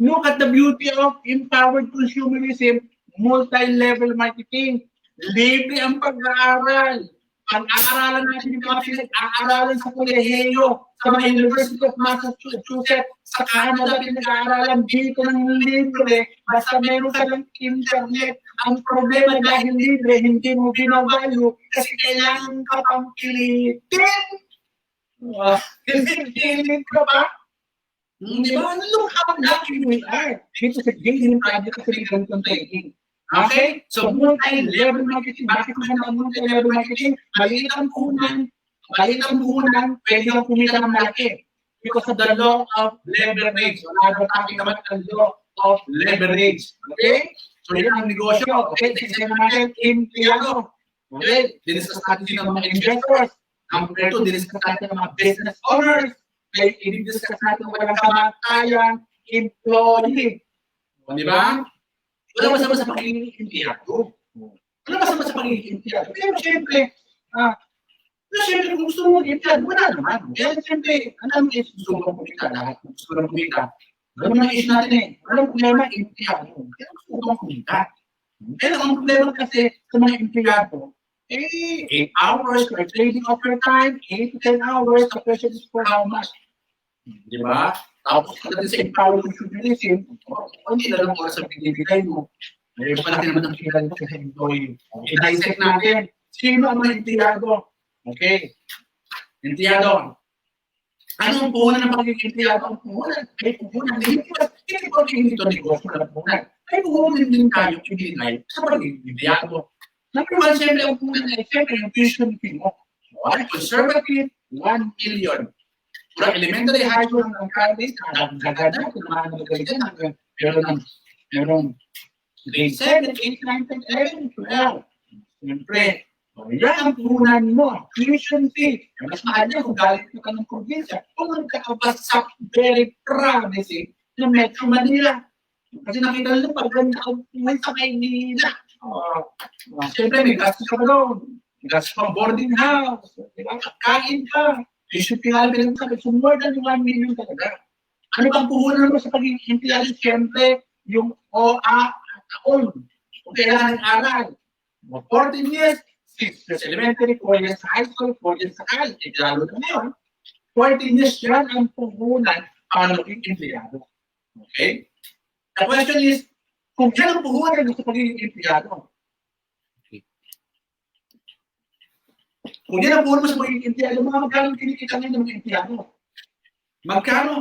Look at the beauty of empowered consumerism, multi-level marketing. Libre ang pag-aaral. Pag-aaralan natin yung mga pinag-aaralan sa kolehiyo, sa mga University of Massachusetts, sa Canada, pinag-aaralan dito ng libre, basta meron ka ng internet. Ang problema dahil libre, hindi mo binavalue kasi kailangan ka pang pilitin. Pilitin ka pa? Di ba? Look how lucky we are. Dito sa Gaming Project sa Ligan Trading. Okay? So, multi-level marketing. Bakit maganda ang multi-level marketing? Maliit ang puhunan. Pwede kang kumita ng malaki. Because of the law of leverage. We're talking about the law of leverage. Okay? So, yan ang negosyo. Okay? Sige naman, empleyado. Okay? Diniscuss natin din ang mga investors. Number 2, diniscuss natin ang mga business owners. Okay? I-discuss natin ang walang kamatayan, employee. Di ba? Wala masama sa pagiging empleyado. Wala masama sa pagiging empleyado. Pero siyempre, kung gusto mo mag-empleyado, wala naman. Kaya siyempre, alam mo, gusto mo kumita lahat. Gusto mo kumita. Ganun ang issue natin eh. Walang problema, empleyado. Kaya gusto mo kumita. Kaya ang problema kasi sa mga empleyado, 8 hours for trading of your time, 8 to 10 hours, the question is for how much. Di ba? Tapos pagdating sa empowerment journalism, hindi na lang oras ang pinibigay mo. May malaki naman ang kilala mo sa employee. I-dissect natin. Sino ang mga empleyado? Okay. Empleyado. Anong puhunan ng pagiging empleyado? Ang puhunan. May puhunan. Hindi po hindi ito negosyo na puhunan. May puhunan din tayo pinilay sa pagiging empleyado. Number 1, siyempre, ang puhunan ay siyempre yung tuition fee mo. Conservative, 1 million. Para elementary high school ng college, gaganda, kung mga magaling dyan, merong grade 7, 8, 9, 10, 11, 12. Siyempre, yan ang puhunan mo, tuition fee. Mas mahal yan kung galing ka ng probinsya. Kung nagkakabas sa very promising na Metro Manila. Kasi nakita nyo, pag may sa Maynila. Siyempre, may gastos ka pa doon. May gastos pa boarding house. Kain ka. Tuition fee namin lang so more than 1 million talaga. Ano bang puhunan mo sa pagiging empleyado? Siyempre, yung OA taon. Kung kailangan aral. 14 years, 6 years elementary, 4 years sa high school, 4 years sa college. Lalo na ngayon, 14 years yan ang puhunan para maging empleyado. Okay? The question is, kung yan ang puhunan mo sa pagiging empleyado, kung yan ang puhunan mo sa pagiging empleyado, mga magkano kinikita ngayon ng mga empleyado? Magkano?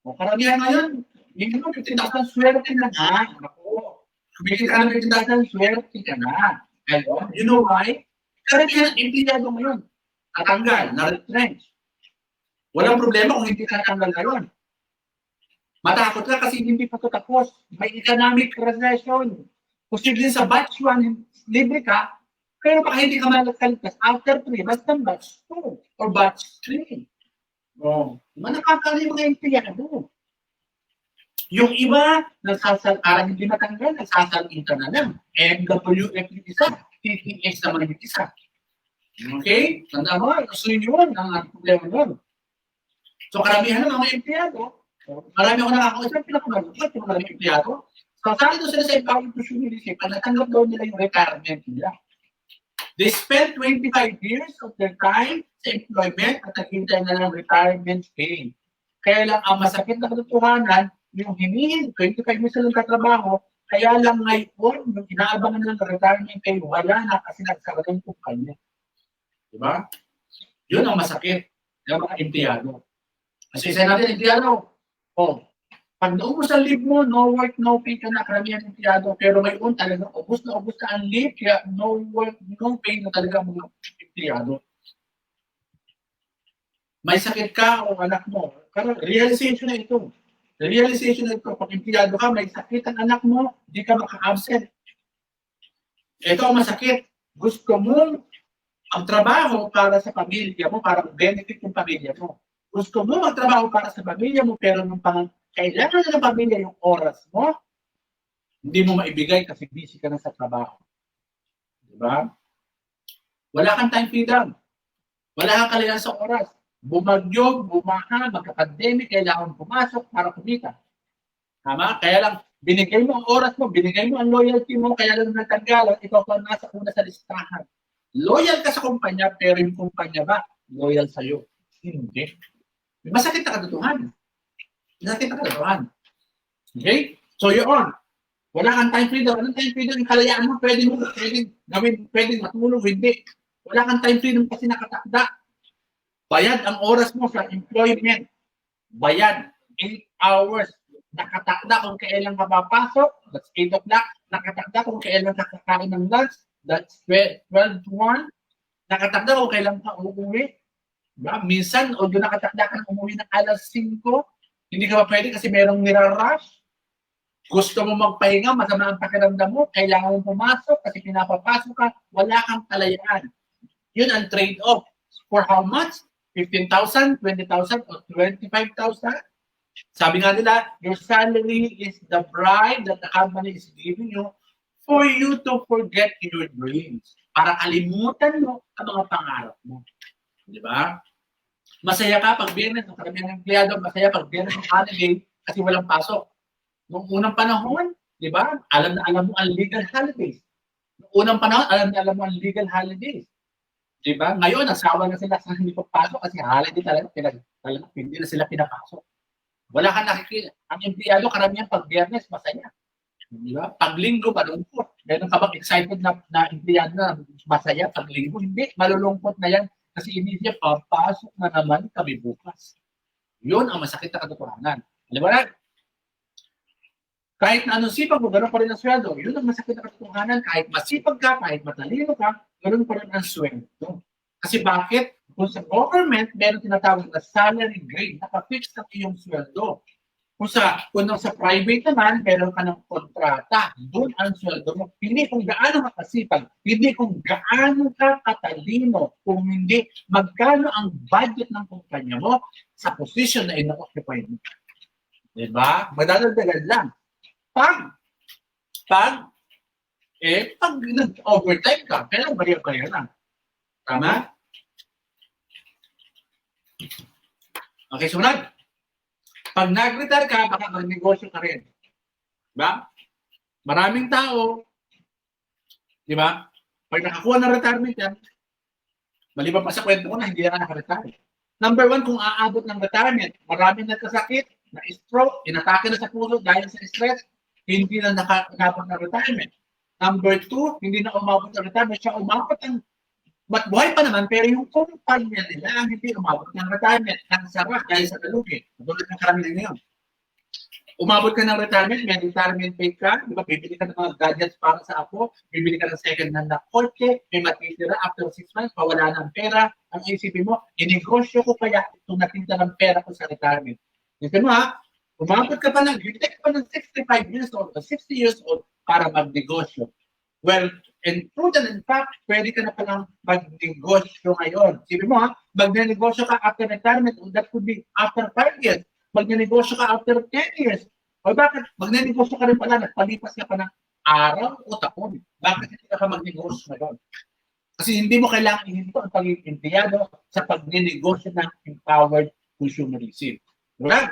O karamihan ngayon, hindi mo 15,000 swerte na nga. Ako, kumikita ka ng 15,000 swerte ka na. Ngayon, you know why? Karamihan ang empleyado ngayon. Natanggal, na-retrench. Walang problema kung hindi ka natanggal ngayon. Matakot ka kasi hindi pa ito tapos. May economic recession. Posible sa batch 1, libre ka, pero baka hindi ka malagkalitas after 3 months ng batch 2 or batch 3. Manakakala yung mga empleyado. Yung iba, parang hindi matanggal, nagsasalita na lang. MWF yung isa, TTS naman yung isa. Okay? Tanda mo, gusto yun ang problema doon. So karamihan ng mga empleyado, marami ako nakakausap, pinakamalukot yung mga empleyado. So sabi doon sila sa empowerment opportunity, pag natanggap daw nila yung retirement nila. They spent 25 years of their time sa employment at naghintay na ng retirement pay. Kaya lang ang masakit na katotohanan, yung hinihin, 25 years lang katrabaho, kaya lang ngayon, yung inaabangan ng retirement pay, wala na kasi nagsara ng kumpanya. Diba? Yun ang masakit ng mga empleyado. Kasi isa natin, empleyado, pag naubos ang leave mo, no work, no pay ka na, karamihan ng empleyado, pero ngayon talagang ubos na ang leave, kaya no work, no pay na talaga ang mga empleyado. May sakit ka o anak mo, realization na ito. Realization na ito, pag empleyado ka, may sakit ang anak mo, di ka maka-absent. Ito ang masakit. Gusto mo ang trabaho para sa pamilya mo, para benefit yung pamilya mo. Gusto mo magtrabaho para sa pamilya mo, pero nung kailangan na ng pamilya yung oras mo, hindi mo maibigay kasi busy ka na sa trabaho. Diba? Wala kang time freedom. Wala kang kalihan sa oras. Bumagyo, bumaha, magka-pandemic, kailangan pumasok para kumita. Tama? Kaya lang, binigay mo ang oras mo, binigay mo ang loyalty mo, kaya lang natanggalan, ikaw pa nasa una sa listahan. Loyal ka sa kumpanya, pero yung kumpanya ba, loyal sa'yo? Hindi. Masakit na katotohanan. Masakit na katotohanan. Okay? So yun, wala kang time freedom. Anong time freedom? Yung kalayaan mo, pwedeng gawin, pwedeng matulog, hindi. Wala kang time freedom kasi nakatakda. Bayad ang oras mo sa employment. Bayad 8 hours. Nakatakda kung kailan ka papasok. That's 8 o'clock. Nakatakda kung kailan ka kakain ng lunch. That's 12 to 1. Nakatakda kung kailan ka uuwi. Diba? Minsan, although nakatakda ka umuwi ng alas 5, hindi ka pa pwede kasi merong nirarush. Gusto mo magpahinga, masama ang pakiramdam mo, kailangan mo pumasok kasi pinapapasok ka, wala kang kalayaan. Yun ang trade-off. For how much? 15,000, 20,000, or 25,000? Sabi nga nila, your salary is the bribe that the company is giving you for you to forget your dreams. Para kalimutan mo ang mga pangarap mo. Di ba? Masaya ka pag Biyernes, ang karamihan ng empleyado, masaya pag Biyernes ng holiday kasi walang pasok. Noong unang panahon, di ba? Alam na alam mo ang legal holidays. Noong unang panahon, alam na alam mo ang legal holidays. Di ba? Ngayon, nasawa na sila sa hindi papasok kasi holiday talaga hindi na sila pinapasok. Wala kang nakikita. Ang empleyado, karamihan pag Biyernes, masaya. Di ba? Pag Linggo, malungkot. Meron ka bang excited na empleyado na masaya pag Linggo? Hindi, malulungkot na yan kasi inisip, papasok na naman kami bukas. Yun ang masakit na katotohanan. Alam mo na, kahit na anong sipag mo, gano'n pa rin ang sweldo. Yun ang masakit na katotohanan. Kahit masipag ka, kahit matalino ka, gano'n pa rin ang sweldo. Kasi bakit? Kung sa government, meron tinatawag na salary grade. Naka-fix na iyong sweldo. Kung sa private naman, meron ka ng kontrata. Doon ang sweldo mo. Hindi kung gaano ka kasipag, hindi kung gaano ka katalino, kung hindi magkano ang budget ng kumpanya mo sa position na ino-occupy mo. Diba? Madadagdagan lang. Pag nag-overtime ka, kailangan bariya na. Tama? Okay, sunod. Pag nag-retire ka, baka mag-negosyo ka rin. Diba? Maraming tao, diba? Pag nakakuha ng retirement yan, maliban pa sa kwento ko na hindi na naka-retire. Number 1, kung aabot ng retirement, maraming nagkasakit, na-stroke, inatake na sa puso dahil sa stress, hindi na nakakabot ng retirement. Number 2, hindi na umabot ng retirement. Siya umabot ng, buhay pa naman, pero yung kumpanya nila ang hindi umabot ng retirement. Ang sarap dahil sa galugi. Matulad ng karamihan ngayon. Umabot ka ng retirement, may retirement pay ka, di ba? Bibili ka ng mga gadgets para sa apo, bibili ka ng second-hand na kotse, may matitira after 6 months, pawala ng pera. Ang isipin mo, inegosyo ko kaya itong natinda ng pera ko sa retirement. Isipin mo ha, umabot ka pa ng, hintay ka pa ng 65 years old o 60 years old para magnegosyo. Well, in truth and in fact, pwede ka na palang magnegosyo ngayon. Sabi mo ha, magnegosyo ka after retirement, that could be after 5 years. Magnegosyo ka after 10 years. O bakit? Magnegosyo ka rin pala, nagpalipas ka pa ng araw o taon. Bakit hindi ka magnegosyo ngayon? Kasi hindi mo kailangan ihinto ang pagiging empleyado sa pagnenegosyo ng empowered consumerism. Right?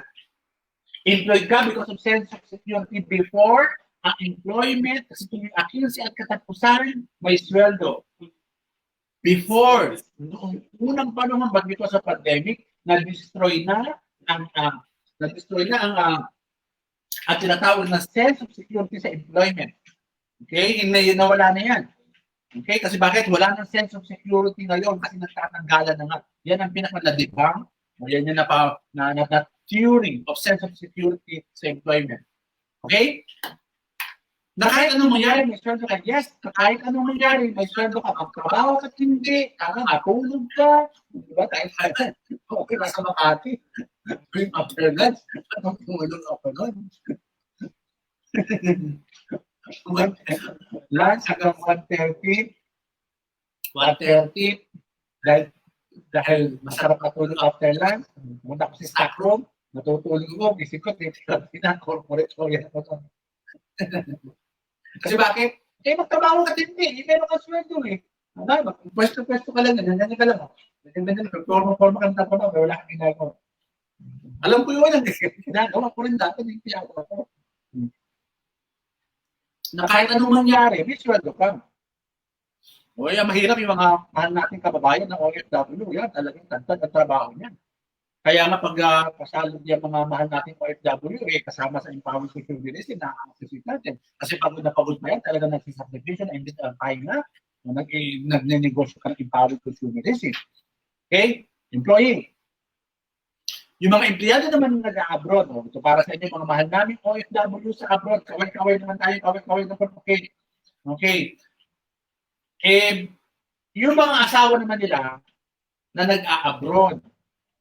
Employed ka because of sense of security before ang employment, kasi kung yung agency at katapusan, may sweldo. Before, noong unang panahon, but because of pandemic, na-destroy na ang tinatawag na sense of security sa employment. Okay? Nawala na yan. Okay? Kasi bakit? Wala ng sense of security ngayon kasi nagtatanggalan na nga. Yan ang pinaka-nadibang, yan yung na theory of sense of security sa employment. Okay? Na kahit anong mangyari, may sweldo ka. Yes, kahit anong mangyari, may sweldo ka. Magtrabaho ka, hindi. Tama nga, tulog ka. Diba? Kahit okay, nasa Makati. Dream after lunch. Anong tumulong ako nun? Lunch hanggang 1:30. 1:30. Dahil masarap matulog after lunch. Muna ko sa stock room. Natutulog ko. Isip ko, corporate oriented ako. Kasi bakit? Magtrabaho ka din eh. Meron ka sweldo eh. Pwesto ka lang. Ganyan ka lang. Forma ka ng trabaho. Wala kang ginagawa. Alam ko yun. Ginagawa ko rin dati. Hindi ako. Na kahit anong mangyari, may sweldo ka. O yan, mahirap yung mga mahal nating kababayan na OFW. Yan, talagang tantad ang trabaho niyan. Kaya nga pag kasalod yung mga mahal nating OFW, kasama sa Empowered Consumerism na associate natin. Kasi pagod na pagod na yan, talagang nagsisubdivision and tayo na nagnenegosyo ka ng Empowered Consumerism. Okay? Employee. Yung mga empleyado naman nag-abroad, ito para sa inyo, mga mahal namin OFW sa abroad, kaway-kaway naman tayo, kaway-kaway naman, okay. Okay. Yung mga asawa naman nila na nag-a-abroad,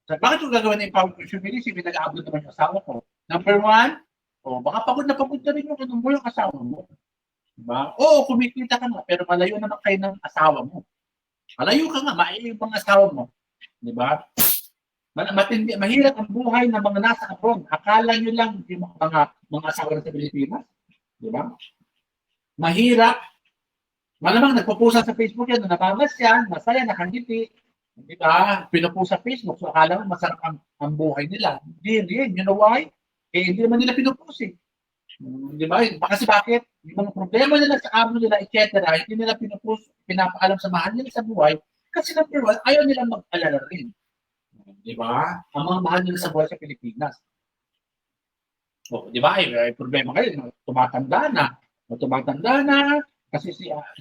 so, bakit yung gagawin ng Empowered Consumerism? Nag-a-abroad naman yung asawa ko. Number one, baka pagod na rin yung asawa mo. Diba? Oo, kumikita ka nga, pero malayo naman kayo ng asawa mo. Malayo ka nga, maiyo yung asawa mo. Diba? Matindi, mahirap ang buhay ng mga nasa abroad. Akala nyo lang yung mga asawa sa Pilipinas. Diba? Mahirap. Malamang nagpupusa sa Facebook yan, nabamas yan, masaya, nakangiti. Diba? Pinupusa sa Facebook, so akala mo masarap ang buhay nila. Hindi rin. You know why? Hindi naman nila pinupusi. Diba? Kasi bakit? Yung mga problema nila sa amo nila, etc., hindi nila pinapaalam sa mahal nila sa buhay. Kasi number one, ayaw nila mag-alala rin. Diba? Ang mga mahal nila sa buhay sa Pilipinas. Diba? Ay problema kayo. Tumatanda na. Kasi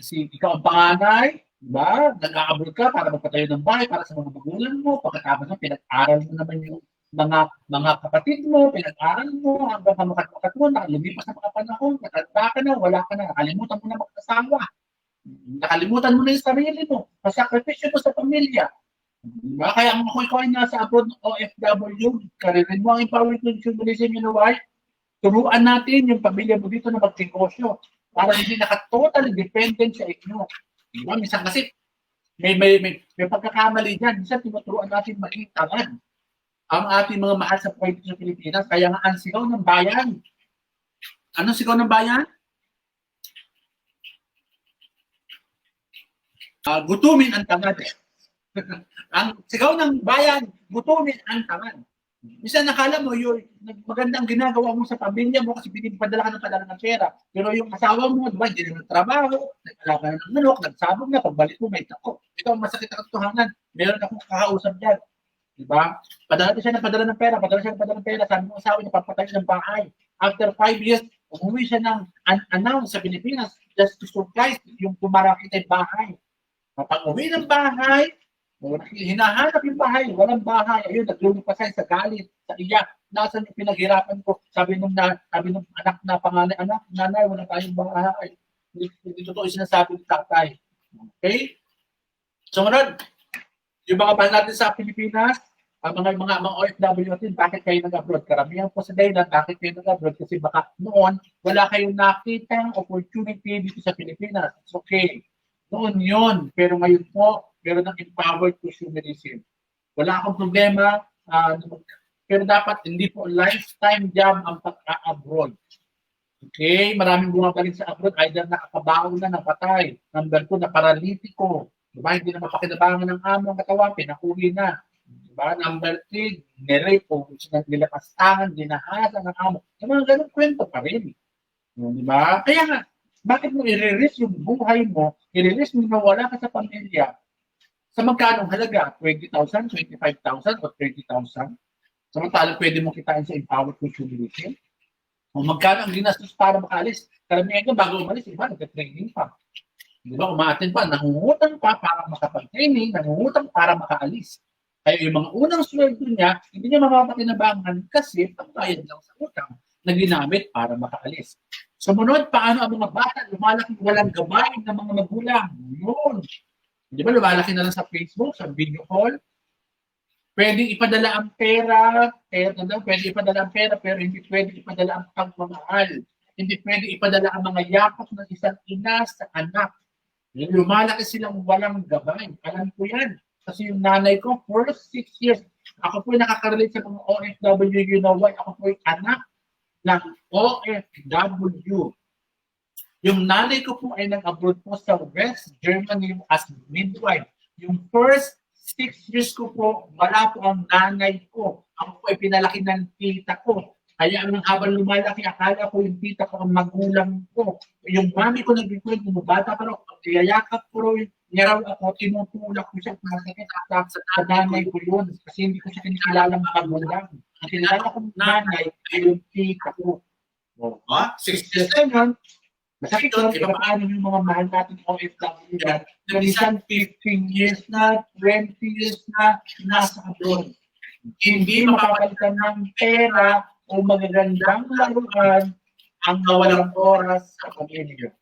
ikaw ang panganay. Diba? Nag-aabot ka para magpatayo ng bahay para sa mga magulang mo. Pagkatapos mo, pinag-aral mo naman yung mga kapatid mo, pinag-aral mo, hanggang kamukat-mukat mo, lumipas na mga panahon, natanda ka na, wala ka na, nakalimutan mo na mag-asawa. Nakalimutan mo na yung sarili mo. Masakripisyo mo sa pamilya. Diba? Kaya ang makuha na sa abroad ng OFW, karirin mo ang Empowered Consumerism, you know why? Turuan natin yung pamilya mo dito na mag-negosyo para hindi naka-totally dependent sa inyo. Diba? Minsan kasi may pagkakamali dyan. Minsan tinuturuan natin maging tangan ang ating mga mahal sa buhay sa Pilipinas. Kaya nga ang sigaw ng bayan. Anong sigaw ng bayan? Gutumin ang tangan. Ang sigaw ng bayan, gutumin ang tangan. Minsan nakala mo, maganda ang ginagawa mo sa pamilya mo kasi pinipadala ka ng pera. Pero yung asawa mo, diba, hindi na nagtrabaho, nag-alaga ng manok, nagsabog na, pagbalik mo, may tako. Ito ang masakit na katotohanan. Meron akong kakausap dyan. Diba? Padala siya ng pera. Sabi mo asawa niya, papatayo ng bahay. After 5 years, umuwi siya ng unannounced sa Pilipinas just to surprise yung pumarakit ay bahay. Kapag uwi ng bahay, hinahanap yung bahay, walang bahay. Ayun, naglulupasay sa galit, sa iyak. Nasaan yung pinaghirapan ko? Sabi nung anak na panganay, nanay, wala tayong bahay. Hindi totoo yung sinasabi ng tatay. Okay? So, yung mga mahal natin sa Pilipinas, ang mga OFW natin, bakit kayo nag-abroad? Karamihan po sa dahilan, bakit kayo nag-abroad? Kasi baka noon, wala kayong nakitang opportunity dito sa Pilipinas. It's okay. Noon yun. Pero ngayon po, meron ng Empowered Consumerism. Wala akong problema. Pero dapat hindi po lifetime job ang pag-abroad. Okay? Maraming bumabalik sa abroad. Either nakakabaon na, napatay. Number 2, na paralitiko. Diba? Hindi na mapakinabangan ng amo ang katawan. Pinakuli na. Diba? Number 3, nirape o nilapastangan, dinahasan ng amo. Yung mga ganun kwento pa rin. Diba? Kaya nga, bakit mo i-release yung buhay mo, i-release mo na wala ka sa pamilya, sa magkanong halaga? 20,000, 25,000, o 30,000? Samantalang pwede mo kitain sa Empowered Consumerism. O magkano ang ginastos para makaalis? Karamihan ka bago umalis, iba, nag-training pa. Di ba, umaatin pa, nangungutang pa para makapag-training, nangungutang para makaalis. Kaya yung mga unang sweldo niya, hindi niya mapapakinabangan kasi pagbayad lang sa utang na ginamit para makaalis. Sumunod, paano ang mga bata lumalaki walang gabay ng mga magulang? Yun. Di ba, lumalaki na lang sa Facebook, sa video call. Pwede ipadala ang pera, pero hindi pwede ipadala ang pagmamahal. Hindi pwede ipadala ang mga yakap ng isang ina sa anak. Lumalaki silang walang gabay. Alam ko yan. Kasi yung nanay ko, for 6 years, ako po nakaka-relate sa mga OFW, you know why? Ako po yung anak ng OFW. Yung nanay ko po ay nag-abroad po sa West Germany as midwife. Yung first 6 years ko po, wala po ang nanay ko. Ako po ay pinalaki ng tita ko. Kaya nang habang lumalaki, akala ko yung tita ko ang magulang ko. Yung mami ko nag-request, bata pa rin, yayakap ko rin niya raw ako, tinutulak ko siya, masakit sa nanay ko yun. Kasi hindi ko siya kinikilala magulang. Ang kinilala kong nanay ay yung tita ko. Ha? 60 years Kasi yun, masakit yun, iba paano yung mga mahal natin OFW yan, na minsan 15 years na, 20 years na, nasa abroad. Hindi mapapalitan ng pera o magagandang laruan ang nawalang oras sa pamilya.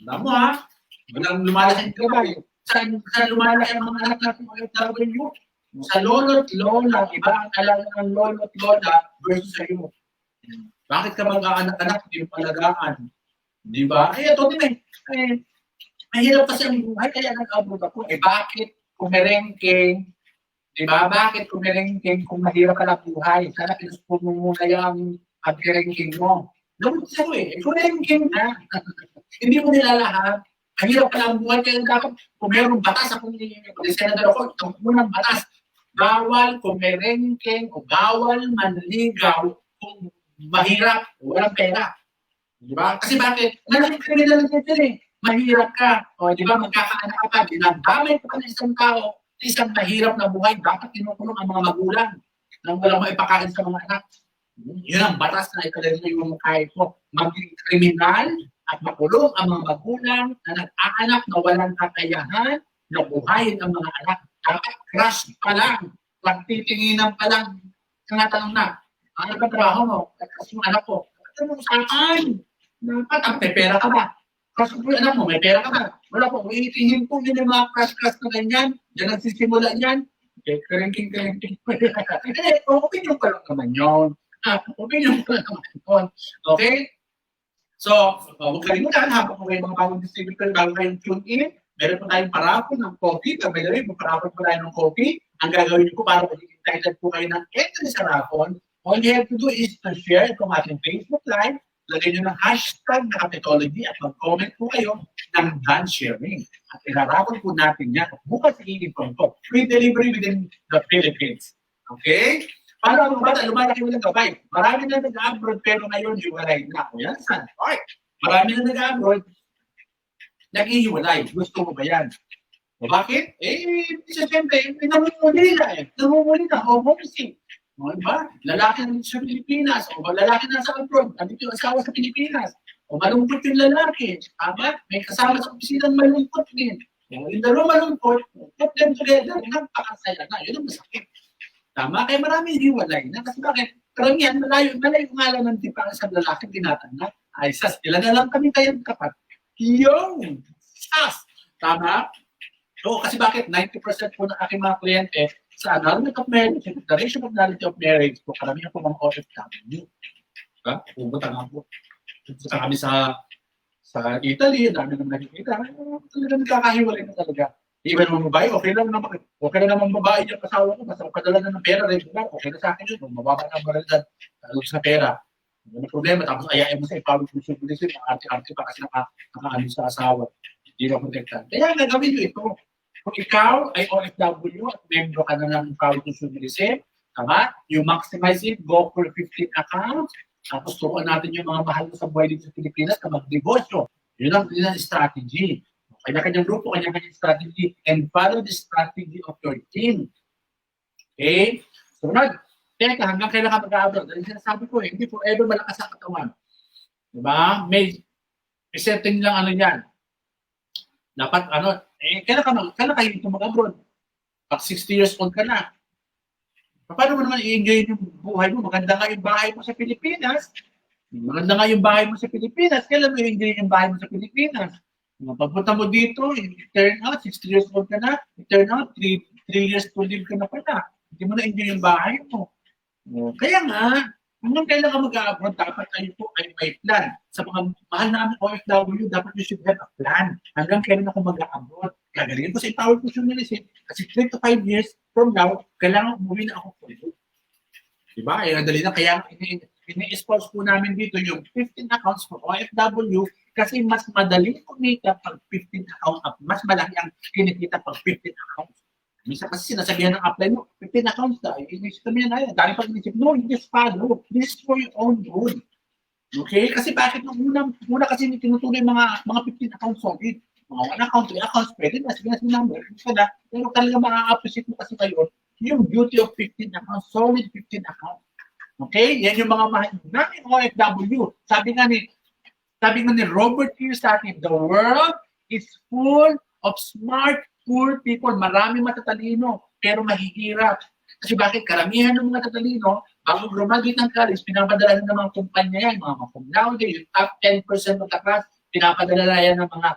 Alam mo ha? Walang lumalaki Di ba? Saan lumalaki ang mga anak natin OFW? Sa lolo't lola, iba ang alaga ng lolo't lola versus sa iyo. Bakit ka mag-aanak-anak, hindi mo palagaan? Di ba? Ay, ito din mahirap kasi ang buhay, kaya nag-abroad ako. Bakit kumerengking? Di ba? Bakit kumerengking kung mahirap ka na buhay? Sana pinuspun mo muna yung pag-kerengking mo. Naman siya ko kumerengking na. Hindi mo nilalahat. Ang hirap ka lang buhay, kaya dapat kung mayroong batas akong senador ako, itong unang batas, bawal kumerengking o bawal manligaw kung mahirap o walang pera. Di ba? Kasi bakit? Malaking kriminalidad din eh. Mahirap ka. O di ba, magkakaanak ka pa. Dinadamay ka pa ng isang tao, isang mahirap na buhay, dapat tinukulong ang mga magulang nang walang maipakain sa mga anak. Yun ang batas na ikalagay yung kahit mo. Maging kriminal at makulong ang mga magulang na nag-aanak na walang kakayahan na buhayin ang mga anak. Dapat crush pa lang. Pagtitinginan pa lang. Tinatanong na, ano ba trabaho mo? Kasi yung anak ko, ano mo saan? Dapat ang pera ka ba? Kasi yung anak mo, may pera ka ba? Wala po, iitingin po yun yung mga crush na ganyan. Diyan nagsisimula yan. Okay, kerengking. Opinion ko lang naman yun. Opinion ko lang naman yun. Okay? So, huwag kalimutan, habang kung may mga bagong distributor, bago kayong tune in, meron po tayong parapon ng coffee. By the way, parapon po tayo ng coffee. Ang gagawin ko para maging entitled po kayo ng entry sa raffle, all you have to do is to share itong ating Facebook Live, lagay nyo ng hashtag na Kapitology at mag-comment po kayo ng done sharing. At irarapon po natin yan. Bukas i-inform ko. Free delivery within the Philippines. Okay? Paano ang bata? Lumalaki mo ng gabay. Marami na nag-abroad pero ngayon hiwalay na. O yan, saan? Okay. Marami na nag-abroad. Nag-ihiwalay. Gusto mo ba yan? O bakit? Siyempre, namumuli na eh. Namumuli na. O homesick. O diba? Lalaki na sa Pilipinas. O lalaki na sa abroad. Andito yung asawa sa Pilipinas. O malungkot yung lalaki. Tama? May kasama sa opisina malungkot din. Yung dalawa malungkot, put them together. Nagpakasaya na. Yun ang masakit. Tama? Kaya maraming hiwalay na. Kasi bakit? Karamihan, malayo nga lang ng tipang sa lalaki tinatanda. Ay, sas, ilan na lang kami kayang kapat. Yung! Sas! Tama? So, kasi bakit? 90% po ng aking mga kliyente sa annulment of marriage, declaration of nullity of marriage, po karamihan po mga OFW. Diba? Pumunta nga po. Punta kami sa Italy, dami naman nakikita. Talaga nagkakahiwalay na talaga. Even mga babae, okay lang naman babae yung kasawa ko, basta padala na ng pera regular, okay na sa akin yun, mababa na ang moralidad sa pera. May problema, tapos ayayin mo sa ipawag ng subulisin, ang arte-arte pa kasi naka-ano sa asawa. Hindi na protektan. Kaya gagawin nyo ito. Kung ikaw ay OFW at membro ka na ng ipawag ng subulisin, tama? You maximize it, go for 15 accounts, tapos turuan natin yung mga mahal mo sa buhay dito sa Pilipinas na mag-negosyo. Yun ang strategy. Kanya-kanyang grupo, kanya-kanyang strategy, and follow the strategy of your team. Okay? So, teka, hanggang kailan ka mag-abroad? Dahil sinasabi ko, hindi forever malakas ang katawan. Diba? May setting lang yan. Dapat, kailan kayo dito mag-abroad? Pag 60 years old ka na. Paano mo naman i-enjoy yung buhay mo? Maganda nga yung bahay mo sa Pilipinas. Maganda nga yung bahay mo sa Pilipinas. Kailan mo i-enjoy yung bahay mo sa Pilipinas? Pagpunta mo dito, turn out, 60 years old ka na, turn out, 3 years to live ka na pala. Hindi mo na-enjoy yung bahay mo. Kaya nga, hanggang kailan ka mag-abroad, dapat kayo po ay may plan. Sa mga mahal namin OFW, dapat you should have a plan. Hanggang kailan ako mag-abroad. Gagalingin ko sa ipawag ko siya nilisin. Kasi 3 to 5 years from now, kailangan umuwi na ako po. Diba? Dali na, kaya ini-expose po namin dito yung 15 accounts for OFW kasi mas madaling kumita pag 15 account at mas malaki ang kinikita pag 15 accounts. Minsan kasi sinasabihan ng apply mo, 15 accounts na, inisip kami na yan. Dahil pag inisip, no, you just follow. This is for your own good. Okay? Kasi bakit nung una kasi tinutuloy mga 15 accounts solid? mga 1 account, 3 accounts, pwede na, sige na si number, pero talaga ma-appreciate mo kasi ngayon, yung beauty of 15 accounts, solid 15 accounts. Okay? Yan yung mga mahal namin OFW. Sabi nga ni Robert Kiyosaki, the world is full of smart, poor people. Maraming matatalino, pero mahihirap. Kasi bakit? Karamihan ng mga tatalino, bago graduate ng college, pinapadala ng mga kumpanya yan, mga cum laude, yung top 10% of the class, pinapadala yan ng mga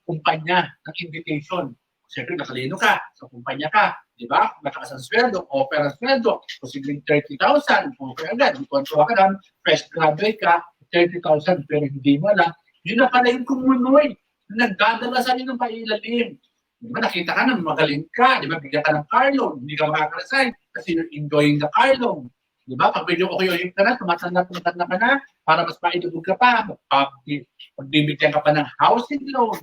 kumpanya ng invitation. Siyempre, nakalino ka, sa kumpanya ka, di ba? Matakas ang sweldo, offer ang sweldo, posibleng 30,000, offer agad, kontra ka lang, fresh graduate ka, 30,000, pero hindi mo alam. Yun na pala yung kumunoy, nagdadala sa inyo ng pailalim. Di ba, nakita ka na, magaling ka, di ba, bigyan ka ng car loan, hindi ka makakaresign kasi you're enjoying the car loan. Di ba, pag medyo okay ka na, tumatanda ka na, para mas mailubog ka pa, pagbibigyan ka pa ng housing loan.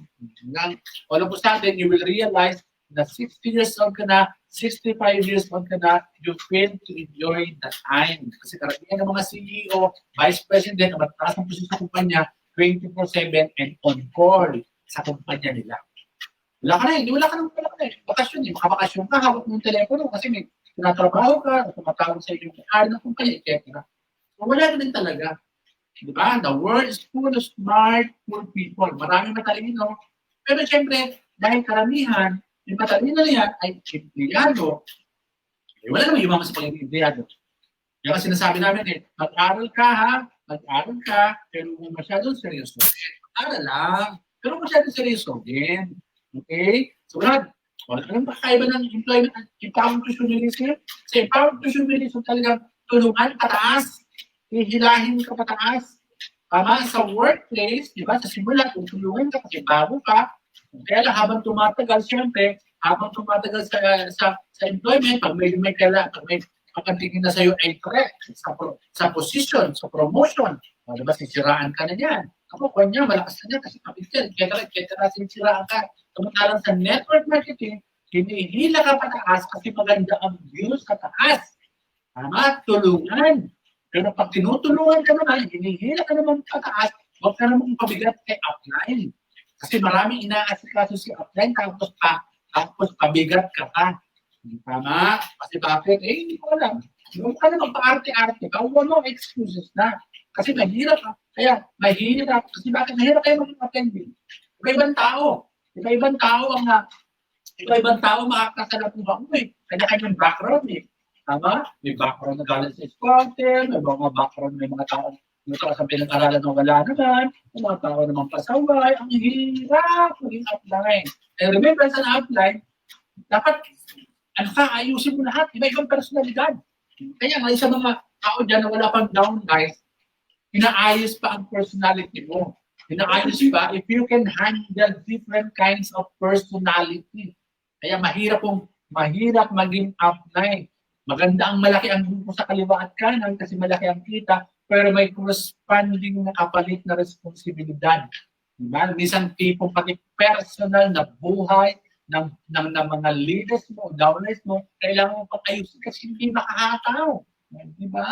All of a sudden, you will realize na 60 years old ka na, 65 years old ka na, you fail to enjoy the time. Kasi karamihan ng mga CEO, Vice President, na mataas ang posisyon sa kumpanya, 24/7 and on call sa kumpanya nila. Wala ka na, hindi wala ka na bakasyon. Makabakasyon ka, hawak mo yung telepono kasi may tinatrabaho ka, tumatawag sa iyo yung ari ng kumpanya, etc. So wala na din talaga. Diba? The world is full of smart, poor people. Maraming matalino. Pero siyempre, dahil karamihan, yung matalino na yan ay empleyado. Wala naman yumaman sa pagiging empleyado. Kaya kasi sinasabi namin mag-aral ka ha, mag-aral ka, pero kung masyadong seryoso, mag-aral lang. Pero masyadong seryoso din. Okay? So, wala nang kakaiba ng employment at empowerment to consumerism. Kasi empowerment to consumerism talagang tulungan pataas. Hihilahin ka pataas. Tama, sa workplace, di ba, sa simula, tulungan ka kasi bago ka. Kaya lang, habang tumatagal, siyempre, habang tumatagal sa employment, pag may kakantingin na sa'yo ay threat sa position, sa promotion, di ba, sisiraan ka na yan. Ako, kanya, malakas na yan kasi kapital, etc. Sinisiraan ka. Samantalang sa network marketing, hinihila ka pataas kasi maganda ang views sa taas. Tama, tulungan. Pero pag tinutulungan ka naman, hinihila ka naman pataas, huwag ka naman pabigat kay upline. Kasi maraming inaasikaso si upline, tapos pabigat ka pa. Tama? Kasi bakit? Hindi ko alam. Huwag ka naman pa-arte-arte ka, huwag mo excuses na. Kasi mahirap ka. Kaya mahirap. Kasi bakit mahirap kayo maging attending? Iba-ibang tao. Iba-ibang tao makakasalapuhan mo eh. Kanya-kanyang background eh. Tama? May background na galing sa squatter, may mga background, may mga tao sa pinag-aralan na wala naman, may mga tao naman pasaway, ang hirap maging upline. And remember, sa upline, dapat, ayusin mo lahat, iba-ibang personalidad. Kaya nga, sa mga tao dyan na wala pang downlight, inaayos pa ang personality mo. Inaayos pa if you can handle different kinds of personality. Kaya mahirap maging upline. Maganda ang malaki ang grupo sa kaliwa at kanan kasi malaki ang kita, pero may corresponding na kapalit na responsibilidad. Diba? Minsan tipong pati personal na buhay ng mga leaders mo, downlines mo, kailangan mo pag-ayusin kasi hindi makakataw. Diba?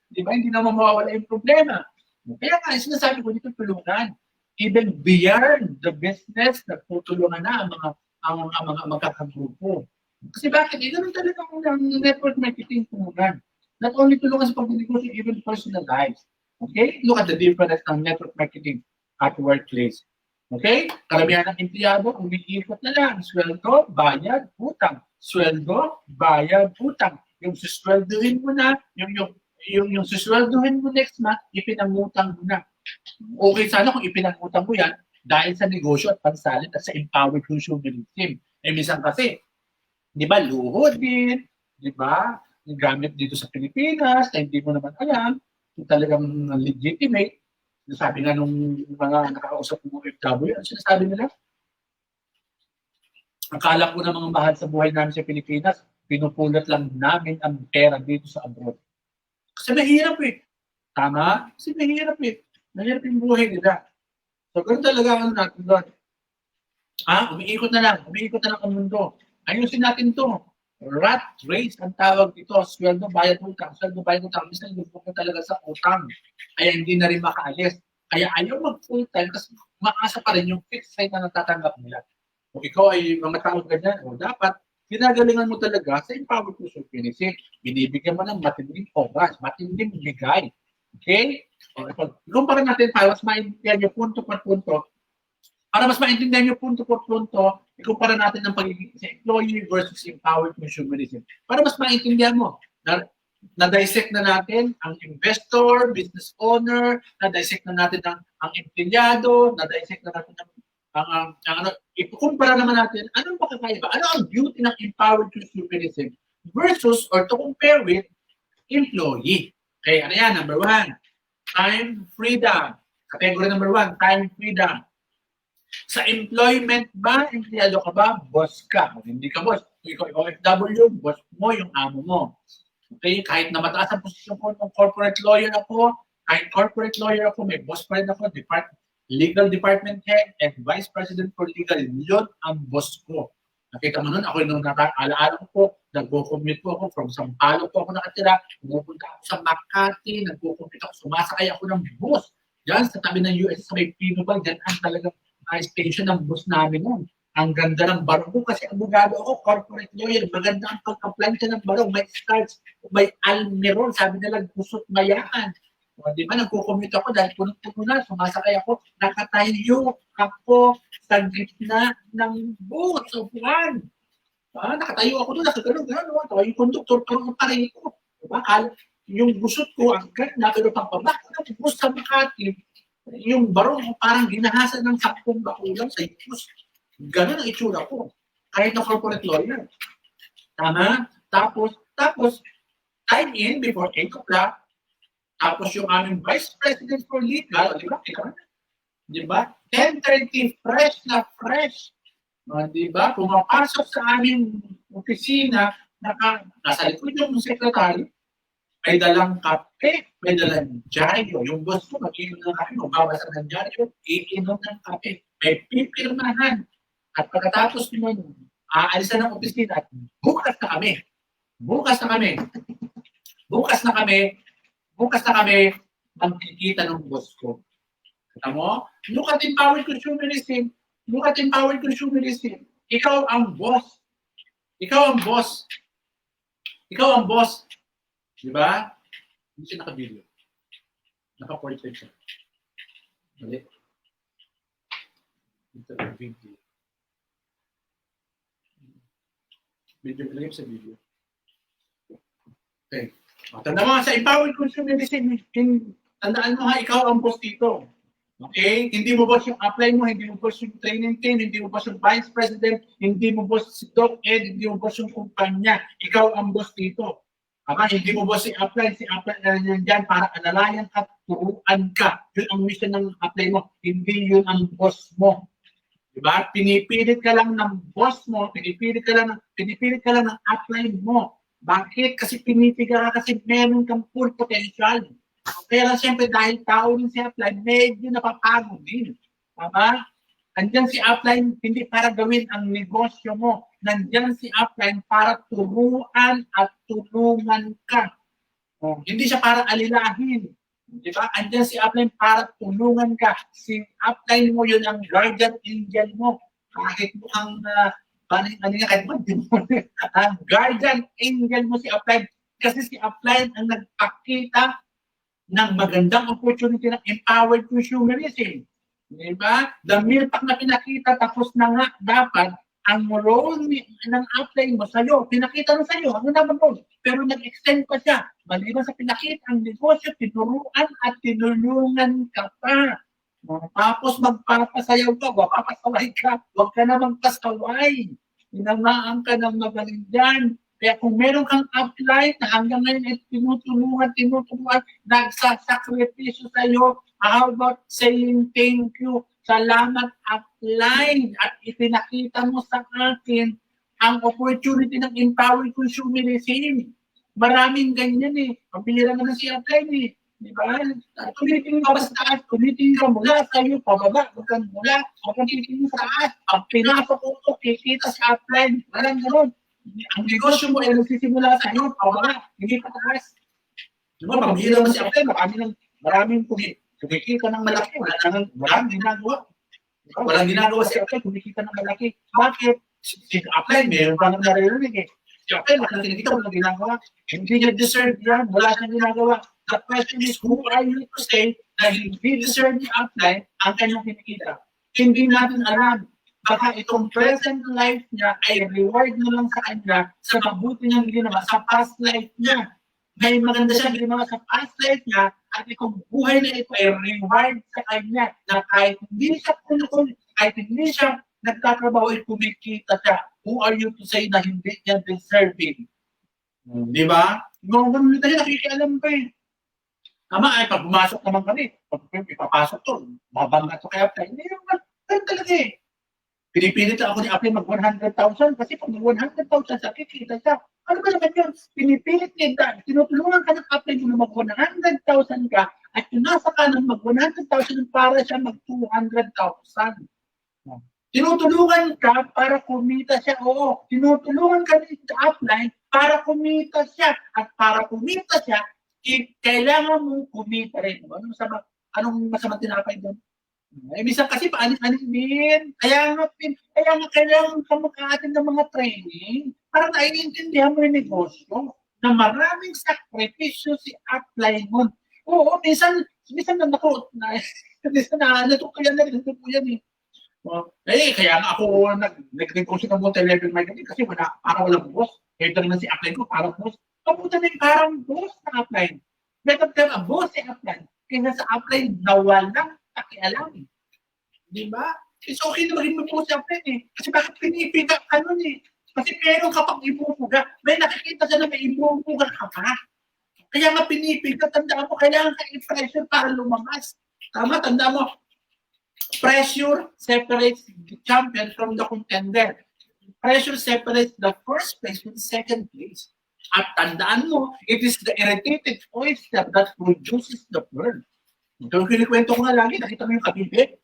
Diba? Hindi naman mawawala yung problema. Kaya nga, sinasabi ko dito tulungan. Even beyond the business, nagtutulungan na ang mga magkakagrupo. Kasi bakit? Ito naman talaga ang network marketing tulungan. Not only tulungan sa pag-negosyo, even personal lives. Okay? Look at the difference ng network marketing at workplace. Okay? Karamihan ng empleyado, umiikot na lang. Sweldo, bayad, utang. Sweldo, bayad, utang. Yung susweldohin mo na, yung susweldohin mo next month, ipinangutang mo na. Okay sana kung ipinangutang mo yan dahil sa negosyo at pansalit at sa empowered consumerism. Minsan kasi, di ba, luhod din, di ba, gamit dito sa Pilipinas, na hindi mo naman alam, kung talagang legitimate. Sabi nga nung mga nakakausap ng OFW, ano sinasabi nila? Akala ko na mga mahal sa buhay namin sa Pilipinas, pinupulot lang namin ang pera dito sa abroad. Kasi mahirap eh. Tama? Kasi mahirap eh. Mahirap yung buhay nila. So, ganun talaga ang natin doon. Umiikot na lang ang mundo. Ayusin natin to. Rat race ang tawag dito. Sweldo, bayad utang. Sweldo, bayad utang. Minsan, lubog na talaga sa utang. Kaya hindi na rin makaalis. Kaya ayaw mag-full time kasi maasa pa rin yung fixed rate na natatanggap nila. Kung ikaw ay mga tao ganyan, dapat ginagalingan mo talaga sa empowered crucial finishing. Binibigyan mo ng matinding oras, matinding bigay. Okay? Kumpara natin para mas maintindihan nyo punto por punto. Para mas maintindihan nyo punto por punto, ikumpara natin ang pagiging sa employee versus empowered consumerism. Para mas maintindihan mo, na-dissect na natin ang investor, business owner, na-dissect na natin ang empleyado, na-dissect na natin ang ikukumpara naman natin, anong makakaiba? Ano ang beauty ng empowered consumerism versus or to compare with employee? Okay, ano yan? Number 1, time freedom. Category number 1, time freedom. Sa employment ba, empleyado ka ba, boss ka. Kung hindi ka boss, ikaw OFW, boss mo yung amo mo. Okay, kahit na mataas ang posisyon ko ng corporate lawyer ako, kahit corporate lawyer ako, may boss pa rin ako, legal department head and vice president for legal, yun ang boss ko. Nakita mo nun, ako yung alaala ko po, nagko-commute po ako from Sampaloc po ako nakatira, pumupunta ako sa Makati, nagko-commute ako, sumasakay ako ng bus. Diyan sa tabi ng US sa may Pinubal, diyan ang talagang station ng bus namin nun. Ang ganda ng barong ko kasi abogado ako, corporate lawyer, maganda ang pagka-plancha ng barong, may starch, may almirol, sabi nila gusot mayakan. O, di ba, nagko-commute ako dahil puno-puno na, sumasakay ako, nakatayo ako sa gitna ng bus, upuan. Nakatayo ako doon, nakagano'n, yung konduktor, pero ang pareho ko. Diba? Yung gusot ko, ang ganda, pero pang pabak ng bus sa Makati, yung barong parang ginahasan ng 10 bakulang sa bus. Ganun ang itsura ko. Kahit na corporate lawyer. Tama? Tapos, time in before 8 o'clock. Tapos yung aming vice president for legal, di ba? 10:30, fresh na fresh. Di ba? Pumapasok sa aming opisina, nasa likod yung secretary, may dalang kape, may dalang dyaryo. Yung boss ko, mag-inom ng kape, magbabasa ng dyaryo, iinom ng kape. May pipirmahan. At pagkatapos nun, aalisan ng opisina at bukas na kami magkikita ng boss ko. Kita mo? Look at empowered consumerism. Ikaw ang boss. Di ba? Hindi siya naka-video. Naka-portrait siya. Mali. Ito ang video. Ilagay sa video. Okay. Tanda mo sa empowered consumerism, tandaan mo ha, ikaw ang boss dito. Okay? Hindi mo boss yung upline mo, hindi mo boss yung training team, hindi mo boss yung vice president, hindi mo boss si Doc Ed, hindi mo boss yung kumpanya. Ikaw ang boss dito. Hindi mo boss si upline na nandiyan para alalayan ka, turuan ka. Yun ang mission ng upline mo, hindi yun ang boss mo. Diba? Pinipilit ka lang ng boss mo, pinipilit ka lang ng upline mo. Bakit? Kasi pinipiga ka kasi meron kang full potential. Kaya lang siyempre dahil tao rin si upline, medyo napapagod din. Tama? Nandiyan si upline hindi para gawin ang negosyo mo. Nandiyan si upline para turuan at tulungan ka. Hindi siya para alilahin. Di ba? Andiyan si upline para tulungan ka. Si upline mo yun ang guardian angel mo. Kahit mo ang ang guardian angel mo si upline. Kasi si upline ang nagpakita ng magandang opportunity ng empowered consumerism. Di ba? The mere fact na pinakita, tapos na nga dapat ang role ng upline mo sa'yo, pinakita na sa'yo, ano naman po? Pero nag-extend pa siya. Maliban sa pinakita ang negosyo, tinuruan at tinulungan ka pa. Tapos magpapasayaw ka, papasaway ka, huwag ka na magpasaway. Inamaan ka ng magaling dyan. Kaya kung meron kang upline na hanggang ngayon ay tinutulungan, nagsasakripisyo sa'yo, how about saying thank you? Salamat upline at ipinakita mo sa akin ang opportunity ng empowered consumerism. Maraming ganyan eh. Pabila naman si upline eh. Di ba? Tumitingin ka sa taas, tumitingin ka mula sa'yo, pababa, huwag kang mula, huwag kang titingin sa taas. Pag pinasok ko, kikita sa upline. Walang gano'n. Ang negosyo mo ay nagsisimula sa'yo, pababa, hindi pa taas. Di ba? Pabila naman si upline, maraming kumikita ng malaki, walang ginagawa. Walang ginagawa si Apply, kumikita ng malaki. Bakit? Si Apply, meron pa nang naririnig eh. Si Apply, walang kinikita, walang ginagawa. Hindi niya deserve yan, wala siyang ginagawa. The question is, who are you to say na hindi deserve ni Apply ang kanyang kinikita? Hindi natin alam. Baka itong present life niya ay reward na lang sa kanya sa mabuti niyang ginawa sa past life niya. May maganda siyang ginawa sa past life niya at itong buhay na ito ay reward sa kanya na kahit hindi siya kulukul, kahit hindi siya nagtatrabaho ay kumikita siya. Who are you to say na hindi niya deserving? Di ba? Ngayon tayo nakikialam pa eh. Tama ay pag pumasok naman kami, pag ipapasok to, babangga to kaya tayo. Hindi naman, talaga eh. Pinipilit ako ni Apply mag 100,000 kasi pag 100,000 sa kikita siya. Ano ba naman yun? Pinipilit niya, tinutulungan ka ng Apply mo na mag 100,000 ka at yung nasa ka ng mag 100,000 para siya mag 200,000. Tinutulungan ka para kumita siya. Oo, tinutulungan ka ni Apply para kumita siya. At para kumita siya, kailangan mong kumita rin. Anong masamang tinapay doon? Eh, minsan kasi paanin-anin din. Kaya nga kailangan ka mag-aatin ng mga training para naiintindihan mo yung negosyo na maraming sakripisyo si Apply mo. Oo, minsan natuto ko yan eh. Kaya nga ako nag-negosyo ng multi-level marketing kasi walang boss. Ito naman si Apply ko, parang boss. Kaputa na yung parang boss na Apply. Better than a boss si Apply. Kaya sa Apply na walang pakialam. Di ba? It's okay na maging mo si Apply eh. Kasi bakit pinipiga ka nun eh? Kasi meron kapag ibubuga, may nakikita siya na may ibubuga ka pa. Kaya nga pinipiga, tandaan mo, kailangan ka i-pressure para lumamas. Tama, tandaan mo, pressure separates the champion from the contender. Pressure separates the first place from the second place. At tandaan mo, it is the irritated oyster that produces the pearl. Ito yung kinikwento ko nga lagi, nakita mo yung kabibe,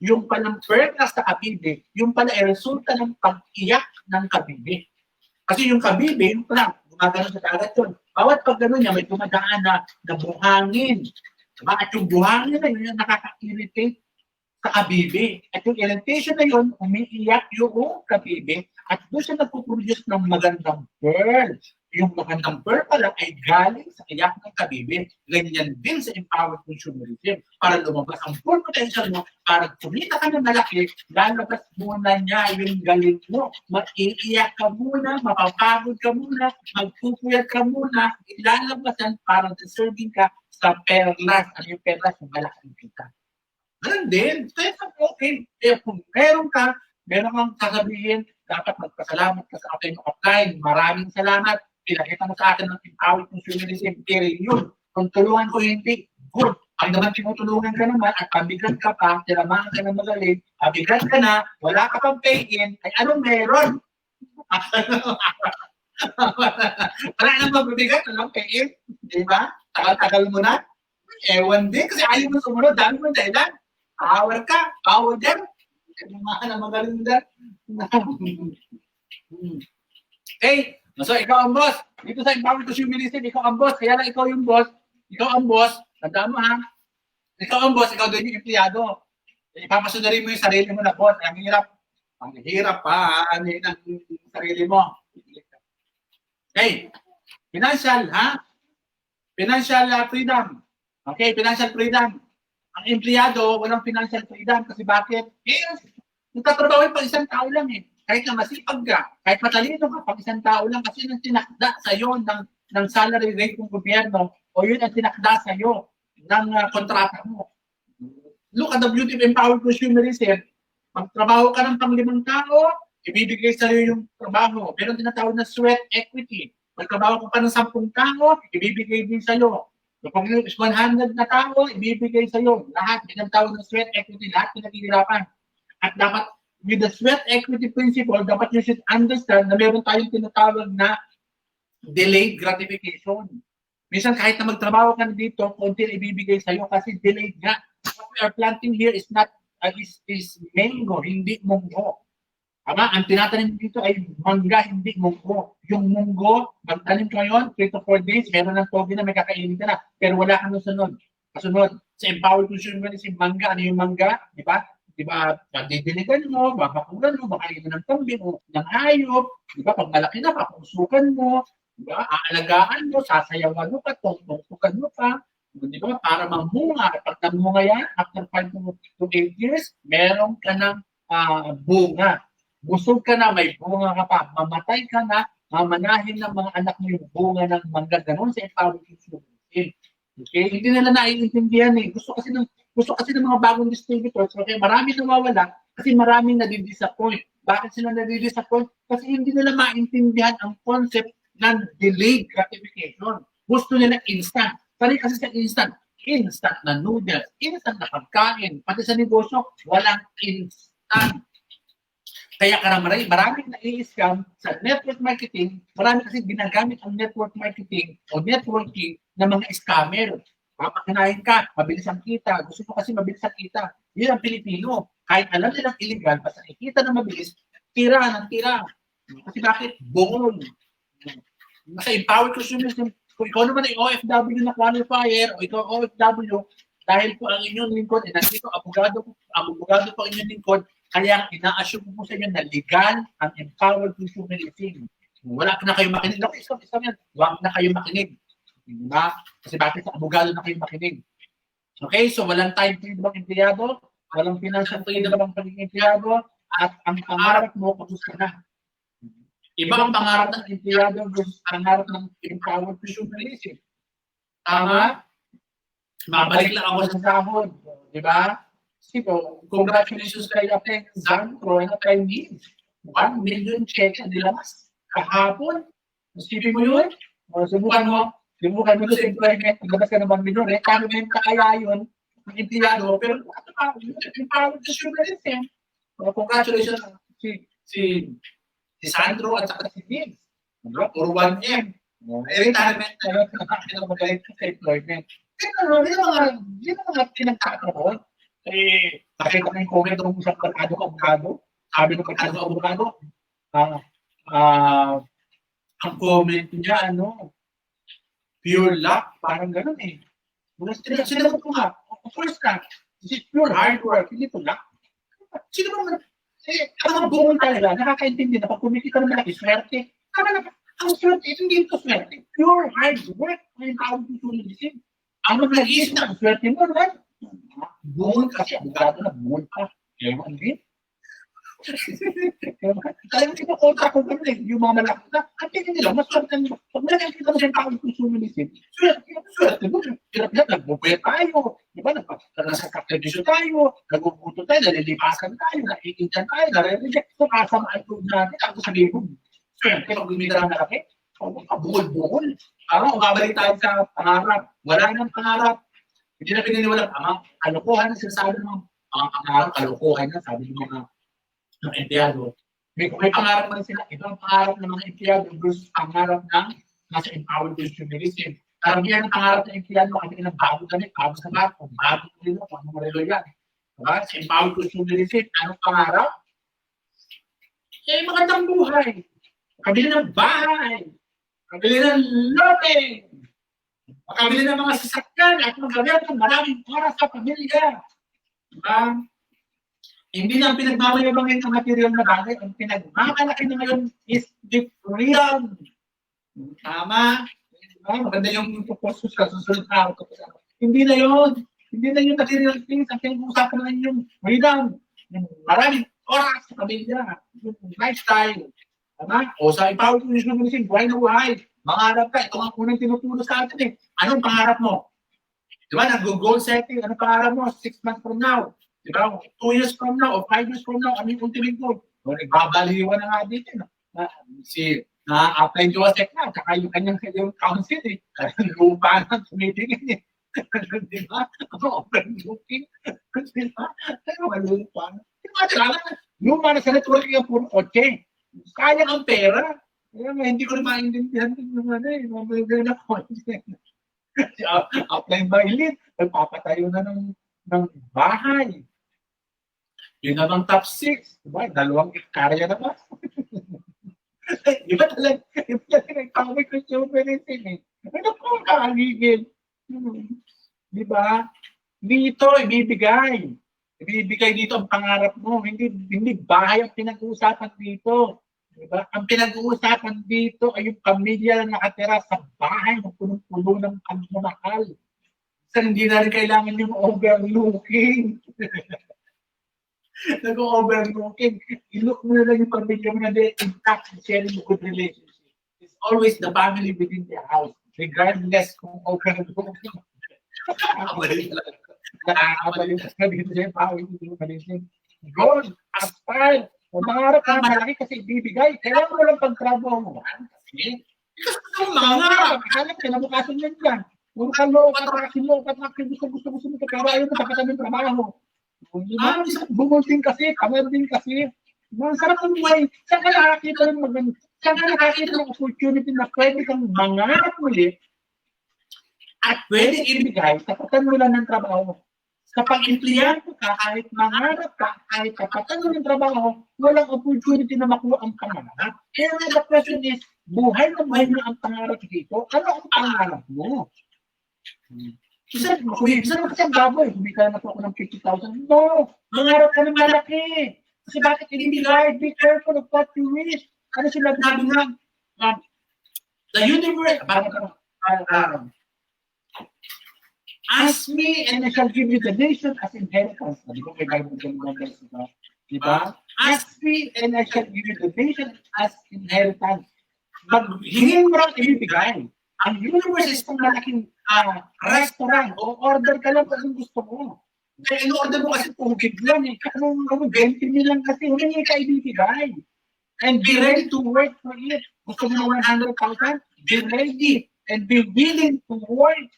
yung palang perlas sa kabibe, yung pala ay resulta ng pag-iyak ng kabibe. Kasi yung kabibe, yung pala, gumagano sa dagat yun. Bawat pag gano'n niya, may dumadaan na buhangin. Diba? At yung buhangin na yun, yung nakaka-irritate sa kabibe. At yung irritation na yun, umiiyak yung kabibe at doon siya nagpuproduce ng magandang pearl. Yung magandang pearl pala ay galing sa iyak ng kabibe. Ganyan din sa empowered consumerism. Para lumabas ang full potential mo, para kumita ka ng malaki, lalabas muna niya yung galing mo. Maiiyak ka muna, mapapagod ka muna, magpupuyat ka muna, ilalabasan para deserving ka sa perlas. Ano yung perlas? Yung malaking kita. Ganun din. Kaya okay. Kaya kung meron kang sasabihin, dapat magpasalamat ka sa ating Apply. Maraming salamat. Pinakita mo sa atin ng empowered consumerism. Kaya yun. Kung tulungan ko hindi, good. Pag naman tinutulungan ka naman at pabigat ka pa, tiramaan ka ng magaling, pabigat ka na, wala ka pang pay-in, ay anong meron? Wala nang mabibigat, walang pay-in. Di ba? Tagal-tagal mo na. Ewan din, kasi ayaw mo sumunod, dami mo dahilan. Power ka, power din. Tiramaan na magaling din. Okay. So, ikaw ang boss. Dito sa empowered consumerism, ikaw ang boss. Kaya lang ikaw yung boss. Ikaw ang boss. Tandaan mo ha. Ikaw ang boss. Ikaw doon yung empleyado. Ipapasunarin mo yung sarili mo na boss. Ang hirap. Ang hirap pa. Ang hirap ng sarili mo. Okay. Financial, ha? Financial freedom. Okay, financial freedom. Ang empleyado, walang financial freedom. Kasi bakit? Nagtatrabaho yung pang isang tao lang eh. Kahit na masipag ka, kahit matalino ka, pag isang tao lang kasi nang tinakda sa iyo ng salary rate ng gobyerno o yun ang tinakda sa iyo ng kontrata mo. Look at the beauty of empowered consumerism. Magtrabaho ka ng pang-5 tao, ibibigay sa iyo yung trabaho. Meron tinatawag na sweat equity. Magtrabaho ka pa ng 10 tao, ibibigay din sa iyo. Kapag 100 na tao, ibibigay sa iyo. Lahat, tinatawag na sweat equity, lahat pinaghihirapan. At dapat with the sweat equity principle, dapat you should understand na meron tayong tinatawag na delayed gratification. Minsan kahit na magtrabaho ka na dito, konti ibibigay sa'yo kasi delayed nga. What we are planting here is not is mango, hindi munggo. Tama? Ang tinatanim dito ay mangga, hindi munggo. Yung munggo, magtanim ka yun, 3 to 4 days, meron ng togi na may kakainin ka na, pero wala kang nasunod. Kasunod, sa empowered consumerism, mangga, ano yung mangga? Di ba? di ba, pagdidiligan mo, babakulan mo, makain ng kambing o ng hayop, di ba, pag malaki na, papusukan mo, di ba, aalagaan mo, sasayawan mo pa, tungtukan mo pa, di ba, para mamunga. Pag namunga yan, after 5 to 8 years, meron ka ng bunga. Busog ka na, may bunga ka pa, mamatay ka na, mamanahin ng mga anak mo yung bunga ng mangga, ganun sa empowered consumerism. Okay? Hindi nila naiintindihan eh. Gusto kasi ng mga bagong distributors, okay, marami nawawala kasi maraming nadidisappoint. Bakit sila nadidisappoint? Kasi hindi nila maintindihan ang concept ng delayed gratification. Gusto nila instant. Pari kasi sa instant na noodles, instant na pagkain, pati sa negosyo, walang instant. Kaya maraming nai-scam sa network marketing, marami kasi ginagamit ang network marketing o networking ng mga scammer. Papakinahin ka, mabilis ang kita. Gusto mo kasi mabilis ang kita. Yun ang Pilipino. Kahit alam nilang illegal, basta ikita na mabilis, tira ng tira. Kasi bakit? Bungol. Kasi empowered consumerism, kung ikaw naman ay OFW na qualifier o ikaw OFW, dahil po ang inyong lingkod, nandito, abogado po ang inyong lingkod, kaya ina-assume po sa inyo na legal ang empowered consumerism. Wala na kayo makinig. Isa yan. Huwag na kayo makinig. Diba? Kasi bakit sa abogado na kayo makinig? Okay, so walang time freedom ang empleyado, walang financial freedom ang pagiging empleyado, at ang pangarap mo, kapos ka na. Ibang pangarap ng empleyado versus pangarap ng empowered consumerism. Tama? Mabalik lang ako sa sahod. Diba? Sino, congratulations kay Apeng Zantro na kay Nils. 1 million check ang nilabas. Kahapon, isipin mo yun? Subukan mo sa employment, naglabas ka ng 1 million, retirement ka kaya yun, ang empleyado, pero empowered consumerism. Congratulations si Sandro at saka si Nils. Puro 1M. Retirement na magaling sa employment. Pero yun ang mga pinagkakaroon. Nakita ko yung comment ng isang abogado. Sabi ng abogado, ang comment niya, pure luck, parang gano'n eh. Sinagot ko nga, of course na, this is pure hard work, hindi to luck. Sino ba ang buong talaga, nakakaintindi na pag kumikita ng malaki, swerte. Ang swerte, hindi ito swerte. Pure hard work, may tawag dito rin. Ang nag-iisip na, ang swerte mo, right? Buong kasi, abogado na buong ka. Ewan din. Talagang kinukontra ko gano'n eh, yung mga malaki na, ang tingin nila, mas swerte nila. Pag nakikita mo siyang tawag consumerism, swerte mo, hirap-hirap, nagbubuya tayo, di ba, nagkakredisyo tayo, nagubuto tayo, nalilipasan tayo, nakikintan tayo, nare-reject, kung kasamaan ko natin, ako sabihin ko, swerte, pag gumita ng malaki, bukol-bukol. Parang babalik tayo sa pangarap, wala nang pangarap. Hindi na pininiwalang kalokohan na sinasabi ng mga pangarap, kalokohan na sabi ng mga empleyado. May pangarap man sila, ibang pangarap ng mga empleyado versus pangarap ng nasa empowered consumerism. Karamihan ng pangarap ng empleyado, makikita ng bago ganit, bago sa marko, bago rin mo, kung ano relo yan. Diba? Sa empowered consumerism, anong pangarap? Magandang buhay. Kabili ng bahay. Kabili ng lote. Makabili ng mga sasakyan at magkabili ng maraming oras sa pamilya. Diba? Hindi na ang pinagmamayabangin ng material na bagay. Ang pinagmamalaki na ngayon is the freedom. Tama? Diba? Maganda yung proposal sa susunod na ako. Hindi na yun. Hindi na yung material things. Ang pinag-uusapan na yung freedom. Yung maraming oras sa pamilya. Yung lifestyle. Tama? O sa empowered consumerism, buhay na buhay. Mangarap ka. Ito ang unang tinutulong sa atin eh. Anong pangarap mo? Diba? Nag-goal setting. Anong pangarap mo? 6 months from now. Diba? 2 years from now o 5 years from now, ano yung ultimate goal? O, nagbabaliwan na nga dito. Na-apply Joseph na, saka yung kanyang council eh. Lupa na tumitingin eh. Diba? Open looking. Diba? Lupa na. Diba? Luma na sa networking yung puro kotse. Kaya ang pera. Hindi ko rin maintindihan yung mga na kotse. Apply by lead, nagpapatayo na ng bahay. Yun namang top 6. Diba? 2 hektarya na ba? Iba talaga nagpapay consumerism eh. Ano po kakagigil? Diba? Dito ibibigay. ibibigay dito ang pangarap mo. Hindi bahay ang pinag-uusapan dito. Diba? Ang pinag-uusapan dito ay yung pamilya na nakatira sa bahay na punong-puno ng pagmamahal. Kasi hindi na rin kailangan yung overlooking. Nag-overlooking. I-look mo na lang yung pamilya mo na intact and sharing a good relationship. It's always the family within the house. Regardless kung overlooking. Nakakabalik ka dito siya. Goal, aspire. Mangarap ka malaki kasi ibibigay. Kailangan mo lang pagtrabaho mo. Kasi mangarap. Alam, kinabukasan yan dyan. Puro ka lokat, gusto mo. Pero ayaw mo tapatan ng trabaho. Bumulting kasi, kamar din kasi. Masarap ang buhay. Saan ka nakakita ng maganda? Saan ka nakakita ng opportunity na pwede kang mangarap muli at pwede ibigay, tapatan mo lang ng trabaho. Kapag empleyado ka, kahit mangarap ka, kahit tapatan mo ng trabaho, walang opportunity na makuha ang pangarap. Kaya nga the question is, buhay na ang pangarap dito? Ano ang pangarap mo? Isa na kasi ang baboy, humika na po ako ng 50,000. No, mangarap ka ng malaki. Kasi bakit ibigay? Be careful of what you wish. Ano sila sabi nga? The universe, ask me and I shall give you the nation as inheritance. Di ba may Bible dyan mga diba? Diba? Ask me and I shall give you the nation as inheritance. Hingin mo lang ibibigay. Ang universe is itong malaking restaurant o order ka lang kung gusto mo. Kaya in-order mo kasi tubig lang eh. Kung 20 lang kasi humingi ka ibibigay. And be ready to work for it. Gusto mo na 100,000? Be ready and be willing to work.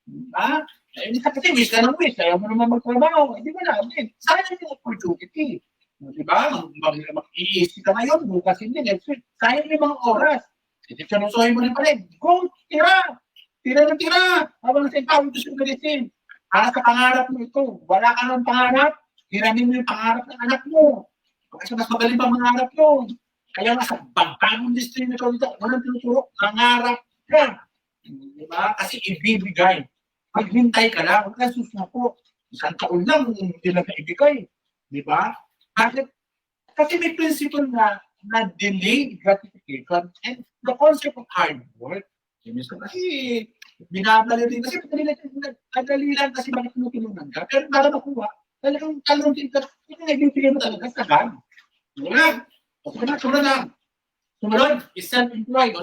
Diba? Isa kasi wish ka ng wish. Ayaw mo naman magtrabaho. Hindi mo namin. Sayang yung opportunity. Diba? Mag-iisip ka ngayon. Bukas hindi. Next week. Sayang yung mga oras. Sinusoy mo rin pa rin. Go! Tira! Tira na tira! Habang nasa ikaw, gusto mo galisin. Para sa pangarap mo ito. Wala ka ng pangarap. Hiramin mo yung pangarap ng anak mo. Kasi mas magaling pa mangarap yun. Kaya nga sa pagkagong distributor dito, walang tinuturo, mangarap ka. Diba? Kasi ibibigay. Maghintay ka lang, huwag kang susuko. Isang taon lang, hindi lang ibigay. Diba? Kasi may principle na delayed gratification and the concept of hard work. Kasi binabali rin. Kasi kadali lang kasi bakit tinutulungan ka. Pero para makuha, talagang taluntin ka. Ito na ibibigay mo talaga sa gam. Diba? Sumunod is self-employed.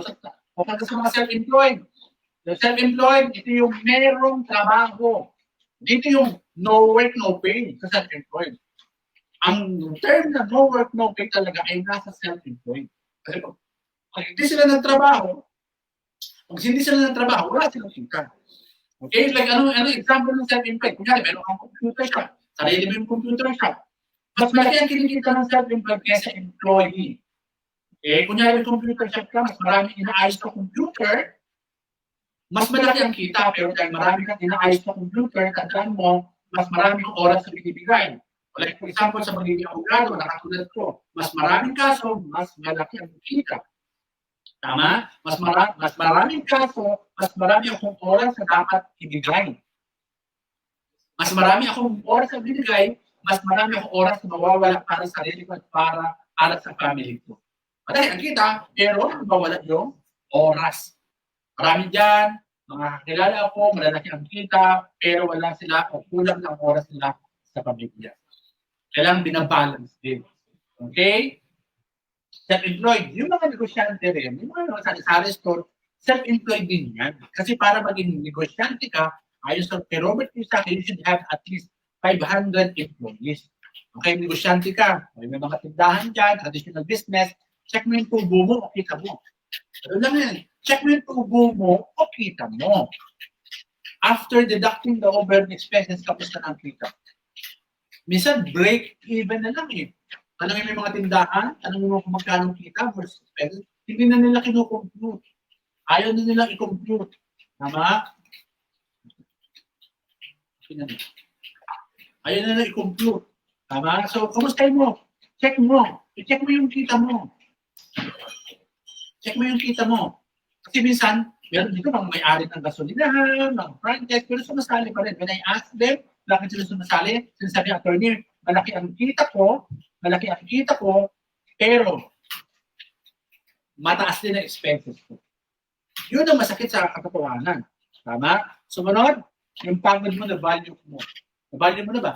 O pag sa mga self-employed, the self-employed, ito yung merong trabaho. Dito yung no work, no pay sa self-employed. Ang term na no work, no pay talaga ay nasa self-employed. Kasi pag hindi sila ng trabaho, wala silang kita. Okay? Like, ano example ng self-employed? Kunyari, meron kang computer shop. Sarili mo yung computer shop. Mas malaki ang kinikita ng self-employed kaysa employee. Okay? Kunyari, computer shop ka, mas maraming inaayos sa computer, mas malaki ang kita, pero dahil marami kang inaayos sa computer, tandaan mo, mas maraming oras sa binibigay. Like for example, sa magiging abogado, nakatulad ko, mas maraming kaso, mas malaki ang kita. Tama? Mas maraming kaso, mas marami akong oras na dapat ibigay. Mas marami akong oras na binigay, mas marami akong oras na mawawala para sa sarili ko at para sa family ko. Madali ang kita, pero mawawala yung oras. Marami dyan, mga kilala ako, malalaki ang kita, pero wala sila o kulang ng oras nila sa pamilya. Kailangan binabalance din. Okay? Self-employed. Yung mga negosyante rin, yung mga sari-sari store, self-employed din yan. Kasi para maging negosyante ka, ayon sa kay Robert Kiyosaki, you should have at least 500 employees. Okay, negosyante ka, may mga tindahan dyan, traditional business, check mo yung tubo mo o kita mo. Ano lang yan? Check mo yung tubo mo o kita mo. After deducting the overhead expenses, kapos ka ng kita. Minsan, break even na lang eh. Tanongin mo yung mga tindahan, tanongin mo kung magkano kita versus expenses, hindi na nila kinukompute. Ayaw na nilang i-compute. Tama? Ayaw na nilang i-compute. Tama? So, kumusta mo? Check mo. I-check mo yung kita mo. Check mo yung kita mo. Kasi minsan, meron dito mga may-ari ng gasolinahan, ng franchise, pero sumasali pa rin. When I ask them, bakit sila sumasali? Sinasabi ng attorney, malaki ang kita ko, pero mataas din ang expenses ko. Yun ang masakit sa katotohanan. Tama? Sumunod, yung pagod mo na value mo. Na-value mo na ba?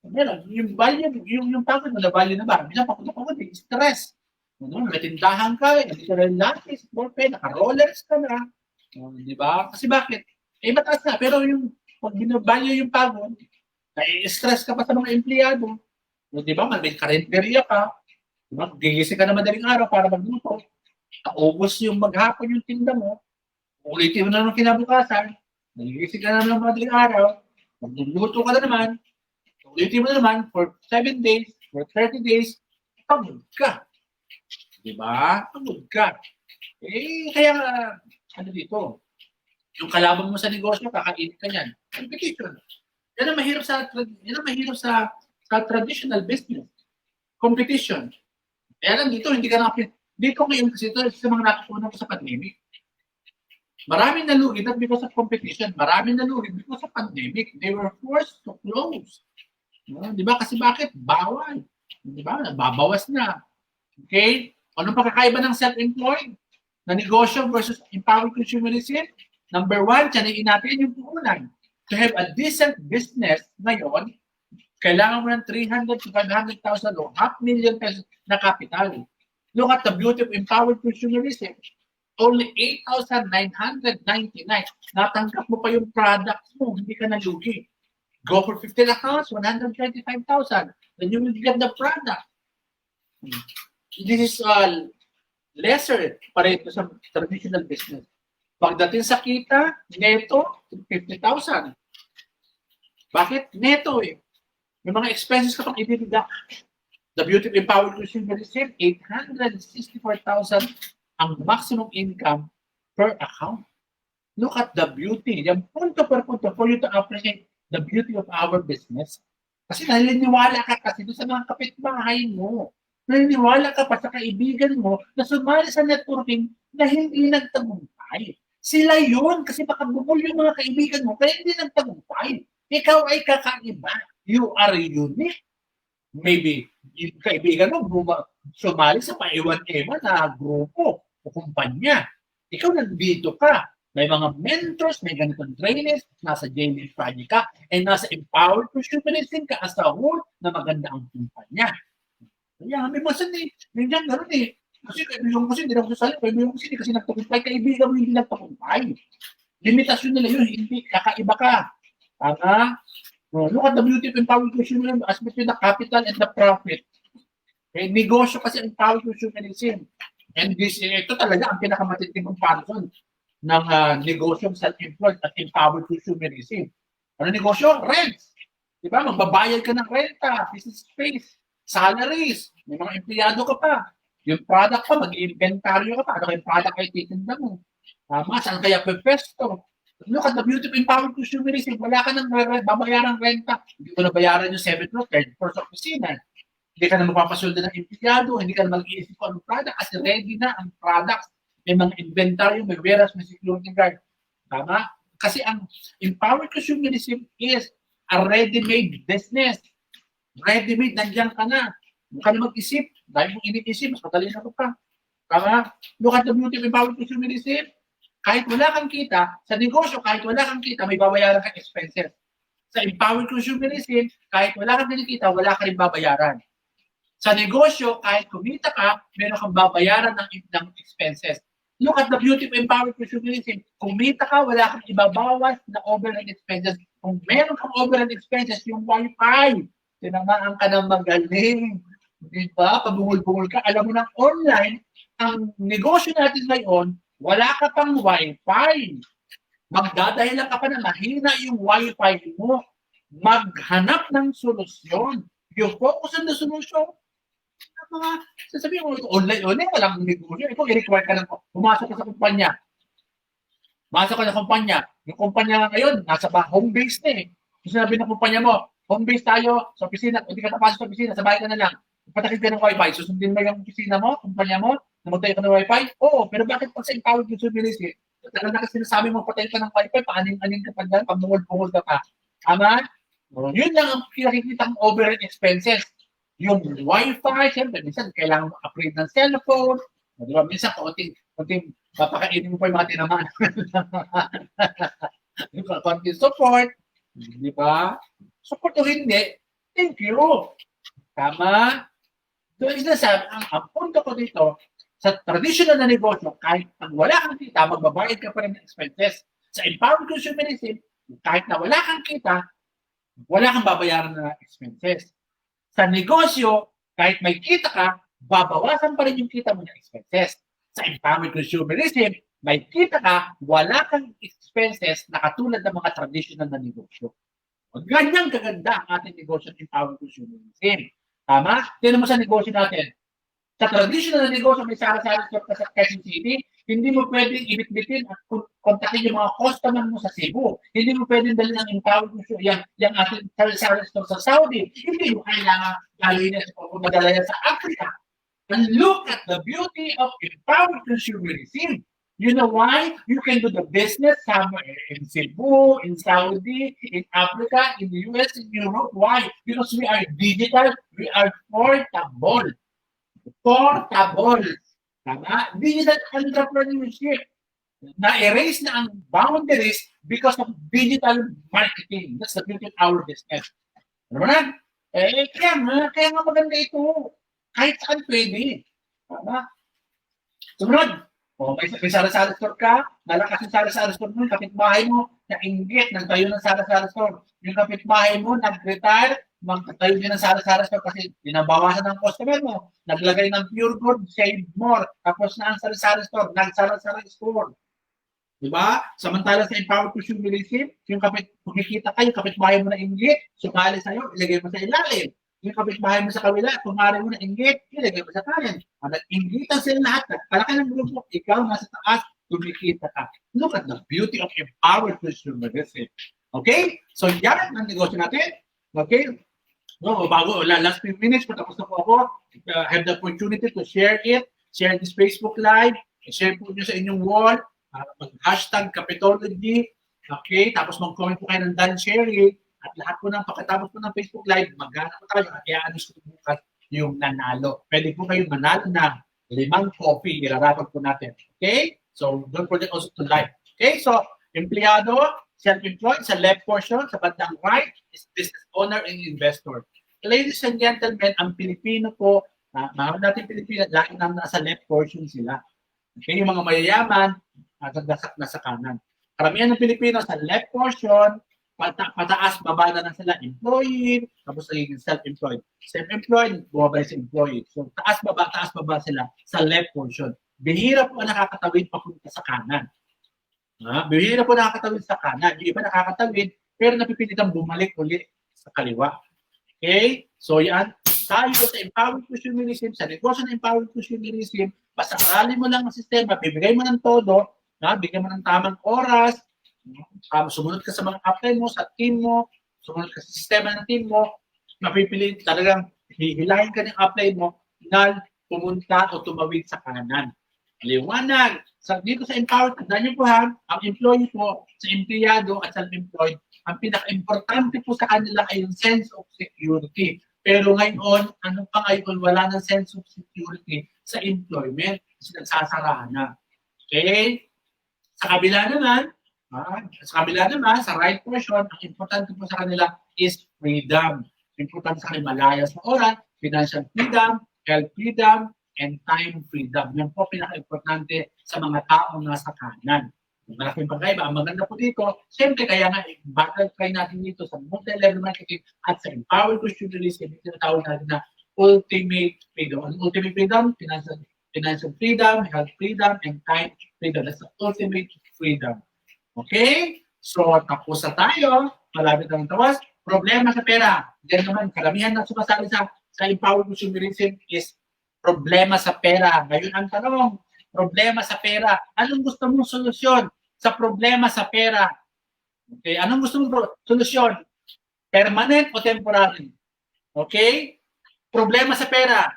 Meron. Yung value, yung pagod mo na value na ba? Minsan pagod, stress. May tindahan ka, hindi ka rin latis, naka-rollers ka na. Di ba? Kasi bakit? Mataas na. Pero yung pag binavalue yung pagod, stress ka pa sa mga empleyado. Di ba? May karinderya ka. Di ba? Gigising ka na madaling araw para magluto. Naubos yung maghapon yung tinda mo. Ulitin mo na ng kinabukasan. Nagigising ka na ng madaling araw. Magluluto ka na naman. Ulitin mo na naman for 7 days, for 30 days. Pagod ka. Diba? Pagod ka. Kaya ano dito? Yung kalaban mo sa negosyo, kakain ka niyan. Competition. Yan ang mahirap sa traditional business. Competition. Kaya lang dito, hindi ka dito ngayon kasi ito sa mga natutunan ko sa pandemic. Maraming nalugi not because of competition. Maraming nalugi because of pandemic. They were forced to close. Di ba? Kasi bakit? Bawal. Di ba? Nababawas na. Okay? Anong pagkakaiba ng self-employed? Na negosyo versus empowered consumerism? Number 1, tiyaniin natin yung puhunan. To have a decent business ngayon, kailangan mo ng 300 to 500,000 o $500,000 pesos na capital. Look at the beauty of empowered consumerism. Only 8,999. Natanggap mo pa yung products mo, hindi ka nalugi. Go for 15 accounts, 125,000. Then you will get the product. This is lesser pareto sa traditional business. Pagdating sa kita, neto, 50,000. Bakit? Neto eh. May mga expenses ka pang i-deduct. The beauty of empowered consumerism, 864,000 ang maximum income per account. Look at the beauty. Yan punto per punto for you to appreciate the beauty of our business. Kasi naniniwala ka kasi doon sa mga kapitbahay mo. Naniniwala ka pa sa kaibigan mo na sumali sa networking na hindi nagtagumpay. Sila yun kasi baka bumul yung mga kaibigan mo kaya hindi nagtagumpay. Ikaw ay kakaiba. You are unique. Maybe yung kaibigan mo sumali sa paiwan-ewan na grupo o kumpanya. Ikaw nandito ka. May mga mentors, may ganitong trainers, nasa JV project ka, and nasa empowered consumerism ka as a whole na maganda ang kumpanya. Kaya may masan eh. May dyan, gano'n eh. Kasi kaibigan ko kasi hindi na ako sasali. Kaibigan ko kasi hindi kasi nagtakumpay. Kaibigan mo hindi nagtakumpay. Limitasyon nila yun. Hindi, kakaiba ka. Tama? Look at the beauty of empowered consumerism as between the capital and the profit. Okay, negosyo kasi ang empowered consumerism. And ito talaga ang pinakamatinding comparison ng negosyo self-employed at empowered consumerism. Ano negosyo? Rents. Diba? Magbabayad ka ng renta, business space, salaries, may mga empleyado ka pa. Yung product pa, mag-inventaryo ka pa. Ano kayong product ay titinda mo? Tama, saan kaya pepesto? Look at the beauty of empowered consumerism. Wala ka nang babayaran renta. Hindi mo na bayaran yung 7th floor, 3rd floor sa opisina. Hindi ka na magpapasweldo ng empleyado. Hindi ka na mag-iisip kung anong product kasi ready na ang products. May mga inventaryo, may warehouse, may security guard. Tama? Kasi ang empowered consumerism is a ready-made business. Ready-made, nandiyan ka na. Huwag ka na mag-isip. Dahil mong iniisip, mas madali na ito pa. Tama? Look at the beauty of empowered consumerism. Kahit wala kang kita, sa negosyo, kahit wala kang kita, may babayaran kang expenses. Sa empowered consumerism, kahit wala kang kinikita, wala ka rin babayaran. Sa negosyo, kahit kumita ka, meron kang babayaran ng expenses. Look at the beauty of empowered consumerism. Kumita ka, wala kang ibabawas na overhead expenses. Kung meron kang overhead expenses, yung wifi, tinamaan ka ng magaling. Di ba? Pabungol-bungol ka. Alam mo ng online, ang negosyo natin ngayon, wala ka pang wifi. Magdadahilan ka pa na mahina yung wifi mo. Maghanap ng solusyon. You focus on the solution. Mga sasabihin mo, online, walang negosyo. Ito, i-require ka lang, pumasok ka sa kumpanya. Pumasok ka sa kumpanya. Yung kumpanya ngayon, nasa home base na eh. Yung sinabi ng kumpanya mo, home base tayo sa opisina. Kung hindi ka tapasok sa opisina, sa bahay ka na lang. Patakit ka ng wifi. Susundin mo yung opisina mo, kumpanya mo, na magtayo ka ng wifi? Oo, pero bakit pag sa empowered consumerism, talaga na kasi sinasabi mo, patay ka ng wifi, paaning-aning ka pa dyan, pag bungol-bungol ka pa. Tama? Yun lang ang nakikita ng overhead expenses. Yung wifi, siyempre, minsan kailangan mo upgrade ng cellphone. Di ba? Minsan, konting papakainin mo pa yung mga tinamaan. Konting support. Di ba? Support o hindi, thank you. Tama? So, ang punto ko dito, sa traditional na negosyo, kahit pag wala kang kita, magbabayad ka pa rin ng expenses. Sa empowered consumerism, kahit na wala kang kita, wala kang babayaran na expenses. Sa negosyo, kahit may kita ka, babawasan pa rin yung kita mo ng expenses. Sa empowered consumerism, may kita ka, wala kang expenses na katulad ng mga traditional na negosyo. Ganyan kaganda ang ating negosyo ng empowered consumerism. Tama? Tignan mo sa negosyo natin. Sa traditional na negosyo, may sari-sari store ka sa Quezon City, hindi mo pwedeng ibit-bitin at kontakin yung mga customer mo sa Cebu. Hindi mo pwedeng dalhin ng empowered consumerism, yung ating sari-sari store sa Saudi. Hindi mo kailangan gawin o madala yan sa Africa. And look at the beauty of empowered consumerism. You know why? You can do the business somewhere in Cebu, in Saudi, in Africa, in the US, in Europe. Why? Because we are digital, we are portable. Portable. Tama? Digital entrepreneurship. Na-erase na ang boundaries because of digital marketing. That's the beauty of our business. Ano ba na? Kaya nga maganda ito. Kahit saan pwede. Tama? Sumunod. May sari-sari store ka, nalakas yung sari-sari store mo, yung kapitbahay mo, nainggit, nagtayo ng sari-sari store. Yung kapitbahay mo, nag-retire, magtayo din ng sari-sari store kasi dinabawasan ng customer mo. Naglagay ng pure gold, save more. Tapos na ang sari-sari store, nag-sari-sari store. Diba? Samantala sa empowered consumerism, yung kumikita ka, yung kapitbahay mo na inggit, sumali sa'yo, ilagay mo sa ilalim. Yung kapitbahay mo sa kawila, kumari mo na inggit, ilagay mo sa kanan. Nag-inggitan sila lahat. Palaki ng grupo, ikaw nasa taas, kumikita ka. Look at the beauty of empowered consumerism. Okay? So yan ang negosyo natin. Okay? No, last few minutes, patapos na po ako. Have the opportunity to share it, share this Facebook Live, share po nyo sa inyong wall, mag-hashtag Capitology, okay? Tapos mag-comment po kayo ng done sharing, at lahat po ng pagkatapos po ng Facebook Live, mag-gana po tayo, at i-anos ko bukas yung nanalo. Pwede po kayong manalo na 5 coffee, irarapat po natin. Okay? So, don't forget also to like. Okay? So, empleyado, self-employed, sa left portion, sa bandang right, is business owner and investor. Ladies and gentlemen, ang Pilipino po, mga natin Pilipino, lagi naman nasa left portion sila. Okay? Yung mga mayayaman, nasa kanan. Karamihan ng Pilipino sa left portion, pataas, baba na sila employee, tapos nagiging self-employed. Self-employed, bumabay sa employee. So, taas, baba sila sa left portion. Bihira po ang nakakatawid papunta sa kanan. Bihira po nakakatawid sa kanan. Yung iba nakakatawid, pero napipilitang bumalik ulit sa kaliwa. Okay? So, yan. Tayo sa empowered consumerism, sa negosyo ng empowered consumerism, basta aralin mo lang ang sistema, bibigay mo ng todo, bigyan mo ng tamang oras, sumunod ka sa mga apply mo, sa team mo, sumunod ka sa sistema ng team mo, mapipili talagang hihilahin ka ng apply mo na pumunta o tumawid sa kanan. Liwanag. Dito sa empowered, tandaan niyo po ha, ang employee po, sa empleyado at self-employed, ang pinaka-importante po sa kanila ay yung sense of security. Pero ngayon, wala ng sense of security sa employment kasi nagsasarahan na. Okay? Sa kabila naman, sa right portion, ang importante po sa kanila is freedom. Importante sa kanila malaya sa oras, financial freedom, health freedom, and time freedom. Yan po pinaka-importante sa mga taong nasa kanan. Malaking pagkaiba. Ang maganda po dito, siyempre kaya nga, battle try natin dito sa multi-level marketing at sa empowered consumerism, tinatawag natin na ultimate freedom. Ang ultimate freedom, financial freedom, health freedom, and time freedom. That's the ultimate freedom. Okay? So, tapos na tayo. Malapit ang tawas. Problema sa pera. Diyan naman, karamihan na sumasali sa empowered consumerism is problema sa pera. Ngayon ang tanong, problema sa pera. Anong gusto mong solusyon sa problema sa pera? Okay? Anong gusto mong solusyon? Permanent o temporary? Okay? Problema sa pera.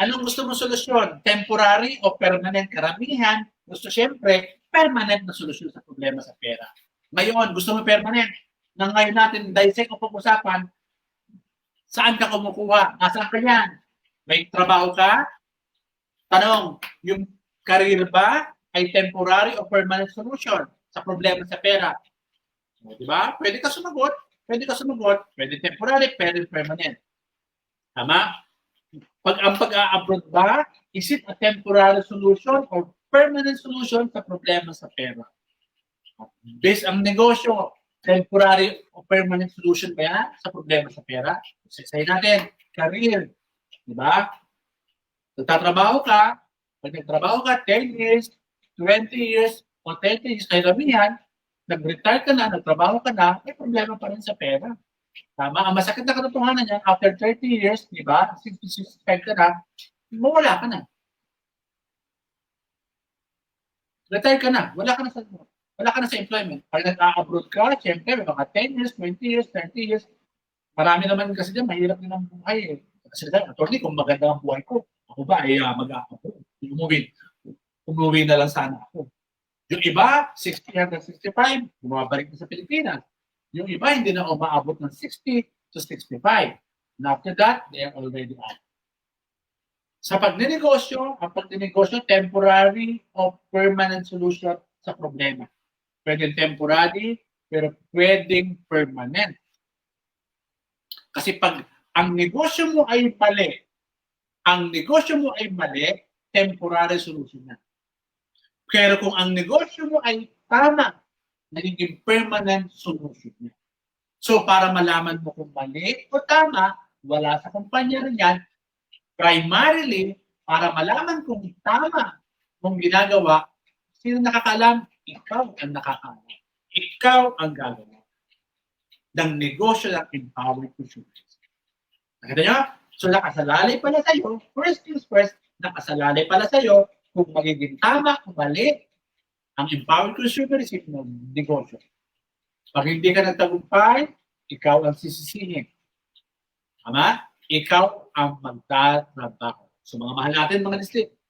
Anong gusto mong solusyon? Temporary o permanent? Karamihan, gusto siyempre, permanent na solusyon sa problema sa pera. Ngayon, gusto mo permanent? na ngayon natin dissect o pag-usapan, saan ka kumukuha? Nasaan ka yan? May trabaho ka? Tanong, yung career ba ay temporary o permanent solution sa problema sa pera? O, di ba? Pwede ka sumagot, pwede temporary, pwede permanent. Tama? Pag ang pag-a-abroad ba, is it a temporary solution or permanent solution sa problema sa pera? Based ang negosyo, temporary o permanent solution ba yan sa problema sa pera? Sasayin natin, career. Di ba? Nagtatrabaho ka, pag nagtrabaho ka 10 years, 20 years, o 30 years, kaya karamihan, nag-retire ka na, nagtrabaho ka na, may problema pa rin sa pera. Tama? Ang masakit na katotohanan niya, after 30 years, di ba, 65 ka na, mawala ka na. Retire ka na, wala ka na sa employment. Pag nag-a-abroad ka, siyempre, may mga 10 years, 20 years, 30 years, marami naman kasi dyan, mahirap din ang buhay. Kasi dyan, attorney, kung maganda ang buhay ko, ako ba, mag-a-abroad. Umuwi na lang sana ako. Yung iba, 60 hanggang 65, bumabalik na sa Pilipinas. Yung iba, hindi na umaabot ng 60 to 65. And after that, they are already out. Sa pagninegosyo, ang pagninegosyo, temporary o permanent solution sa problema. Pwedeng temporary, pero pwedeng permanent. Kasi pag ang negosyo mo ay mali, temporary solution na. Pero kung ang negosyo mo ay tama, nagiging permanent solution niya. So, para malaman mo kung mali o tama, wala sa kumpanya rin yan. Primarily, para malaman kung tama mong ginagawa, sino nakakaalam? Ikaw ang nakakaalam. Ikaw ang gagawa ng negosyo ng empowered consumers. Nakita nyo? So, nakasalalay pala sa'yo, first things first, nakasalalay pala sa'yo kung magiging tama, kung mali, ang empowered consumerism ng negosyo. Pag hindi ka nagtagumpay, ikaw ang sisisihin. Tama? Ikaw ang magtatrabaho. So mga mahal natin,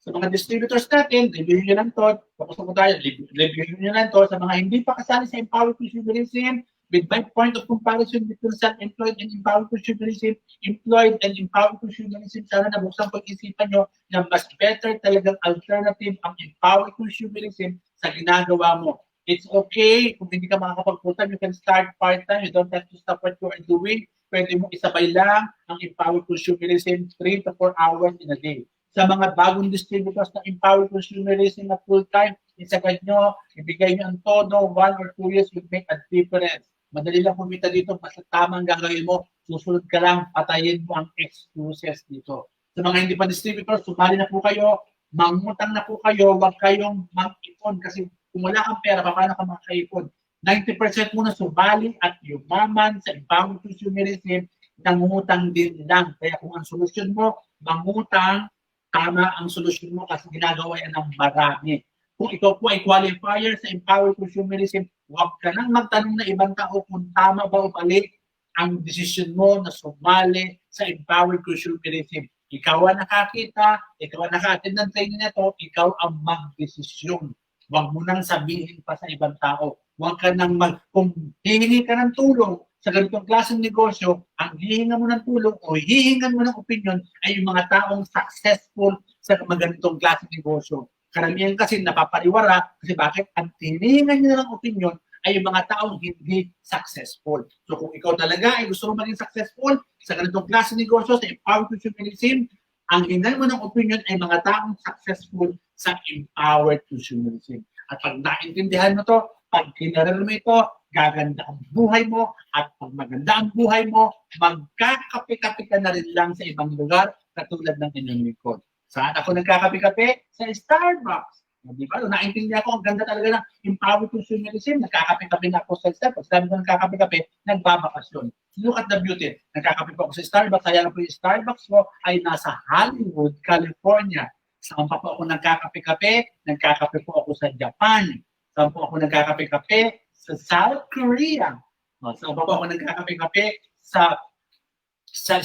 sa mga distributors natin, reviewin nyo lang to. Tapos na tayo, reviewin nyo lang to. Sa mga hindi pa kasali sa empowered consumerism, with my point of comparison between self-employed and empowered consumerism, employed and empowered consumerism, sana nabuksan pag-isipan nyo na mas better talagang alternative ang empowered consumerism sa ginagawa mo. It's okay kung hindi ka makakapag-full-time, you can start part-time, you don't have to stop what you are doing. Pwede mo isabay lang ang empowered consumerism 3 to 4 hours in a day. Sa mga bagong distributors na empowered consumerism na full-time, isagad nyo, ibigay nyo ang todo, 1 or 2 years will make a difference. Madali lang kumita dito, basta tamang gagawin mo, susunod ka lang, patayin mo ang excuses dito. Sa mga hindi pa distributors, sumali na po kayo, mangutang na po kayo, huwag kayong mag-ipon kasi kung wala kang pera, paano ka makaipon? 90% muna sumali at yumaman sa empowered consumerism, nangutang din lang. Kaya kung ang solusyon mo, mangutang, tama ang solusyon mo kasi ginagawa yan ng marami. Kung ikaw po ay qualifier sa empowered consumerism, huwag ka nang magtanong na ibang tao kung tama ba o mali ang desisyon mo na sumali sa empowered consumerism. Ikaw ang nakakita, ikaw ang naka-attend ng training na ito, ikaw ang mag-desisyon. Huwag mo nang sabihin pa sa ibang tao. Huwag ka nang kung hihingi ka ng tulong sa ganitong klaseng negosyo, ang hihinga mo ng tulong o hihingan mo ng opinion ay yung mga taong successful sa ganitong klaseng negosyo. Karamihan kasi napapariwara kasi bakit? Ang tinihingan nyo ng opinion ay yung mga taong hindi successful. So kung ikaw talaga ay gusto mo maging successful sa ganitong klase negosyo, sa empowered consumerism, ang hingan mo ng opinion ay mga taong successful sa empowered consumerism. At pag naintindihan mo to, pag kinaral mo ito, gaganda ang buhay mo at pag maganda ang buhay mo, magkakape-kape ka na rin lang sa ibang lugar katulad ng inyong likod. Saan ako nagkakape-kape? Sa Starbucks. Di ba? Naintindihan ko, ang ganda talaga ng empowered consumerism. Nagkakape-kape na ako sa Starbucks. Dami ko nagkakape-kape, nagbabakasyon. Look at the beauty. Nagkakape po ako sa Starbucks. Kaya lang po yung Starbucks ko ay nasa Hollywood, California. Saan pa po ako nagkakape-kape? Nagkakape po ako sa Japan. Saan po ako nagkakape-kape? Sa South Korea. Saan pa po ako nagkakape-kape? Sa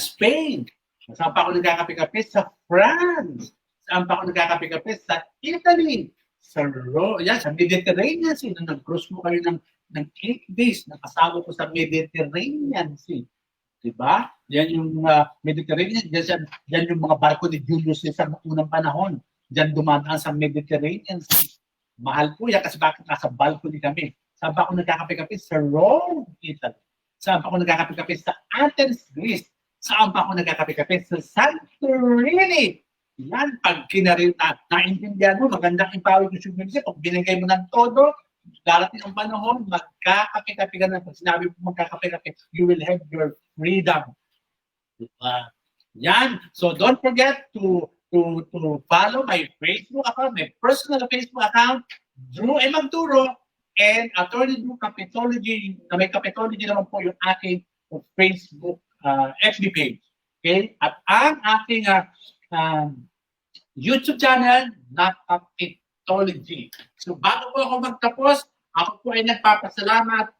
Spain. Saan pa ako nagkakape-kape? Sa France. Saan pa ako nagkakape-kape? Sa Italy. Sa Mediterranean Sea. Nung nag-cruise mo kayo ng ng 8 days na kasama ko sa Mediterranean Sea. Diba? Yan yung Mediterranean, yan yung mga barko ni Julius Caesar sa unang panahon. Diyan dumadaan sa Mediterranean Sea. Mahal po yan kasi bakit nasa balcony kami. Saan pa ako nagkakape-kape? Sa Rome, Italy. Saan pa ako nagkakape-kape? Sa Athens, Greece. Saan pa ako nagkakape-kape? Sa Santorini. Yan, pag naintindihan mo, magandang ipawi ko siya. Pag binigay mo ng todo, darating ang panahon, magkakape-kape ka na. Pag sinabi mo magkakape-kape, you will have your freedom. Yan. So don't forget to follow my Facebook account, my personal Facebook account, Drew M. Magduro, and Attorney Drew Capitology, na may Capitology naman po yung aking Facebook FB page. Okay? At ang aking YouTube channel na Capitology. So bago po ako magtapos, ako po ay nagpapasalamat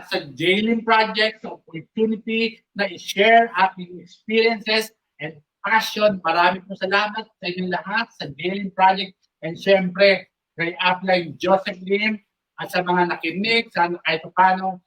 sa Jailing Project, sa opportunity na i-share aking experiences and passion. Marami po salamat sa inyong lahat sa Jailing Project, and syempre kay Upline Joseph Lim at sa mga nakinig, sana kahit paano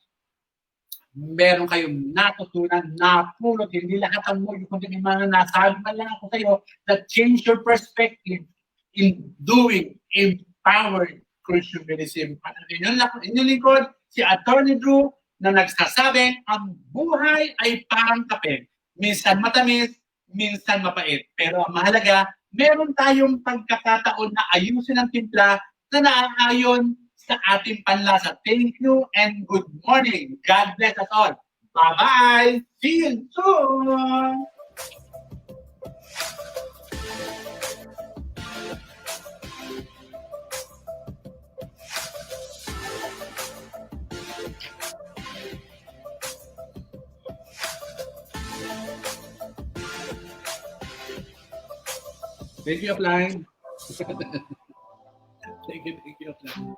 meron kayong natutunan, napulot, hindi lahat ang muli, kundi may mga nasabi man lang ako sa iyo that change your perspective in doing empowered consumerism. At inyong lingkod, si Attorney Drew, na nagsasabing ang buhay ay parang kape. Minsan matamis, minsan mapait. Pero ang mahalaga, meron tayong pagkakataon na ayusin ang timpla na naaayon sa ating panlasa. Thank you and good morning. God bless us all. Bye-bye. See you soon. Thank you, Upline. Thank you, Upline.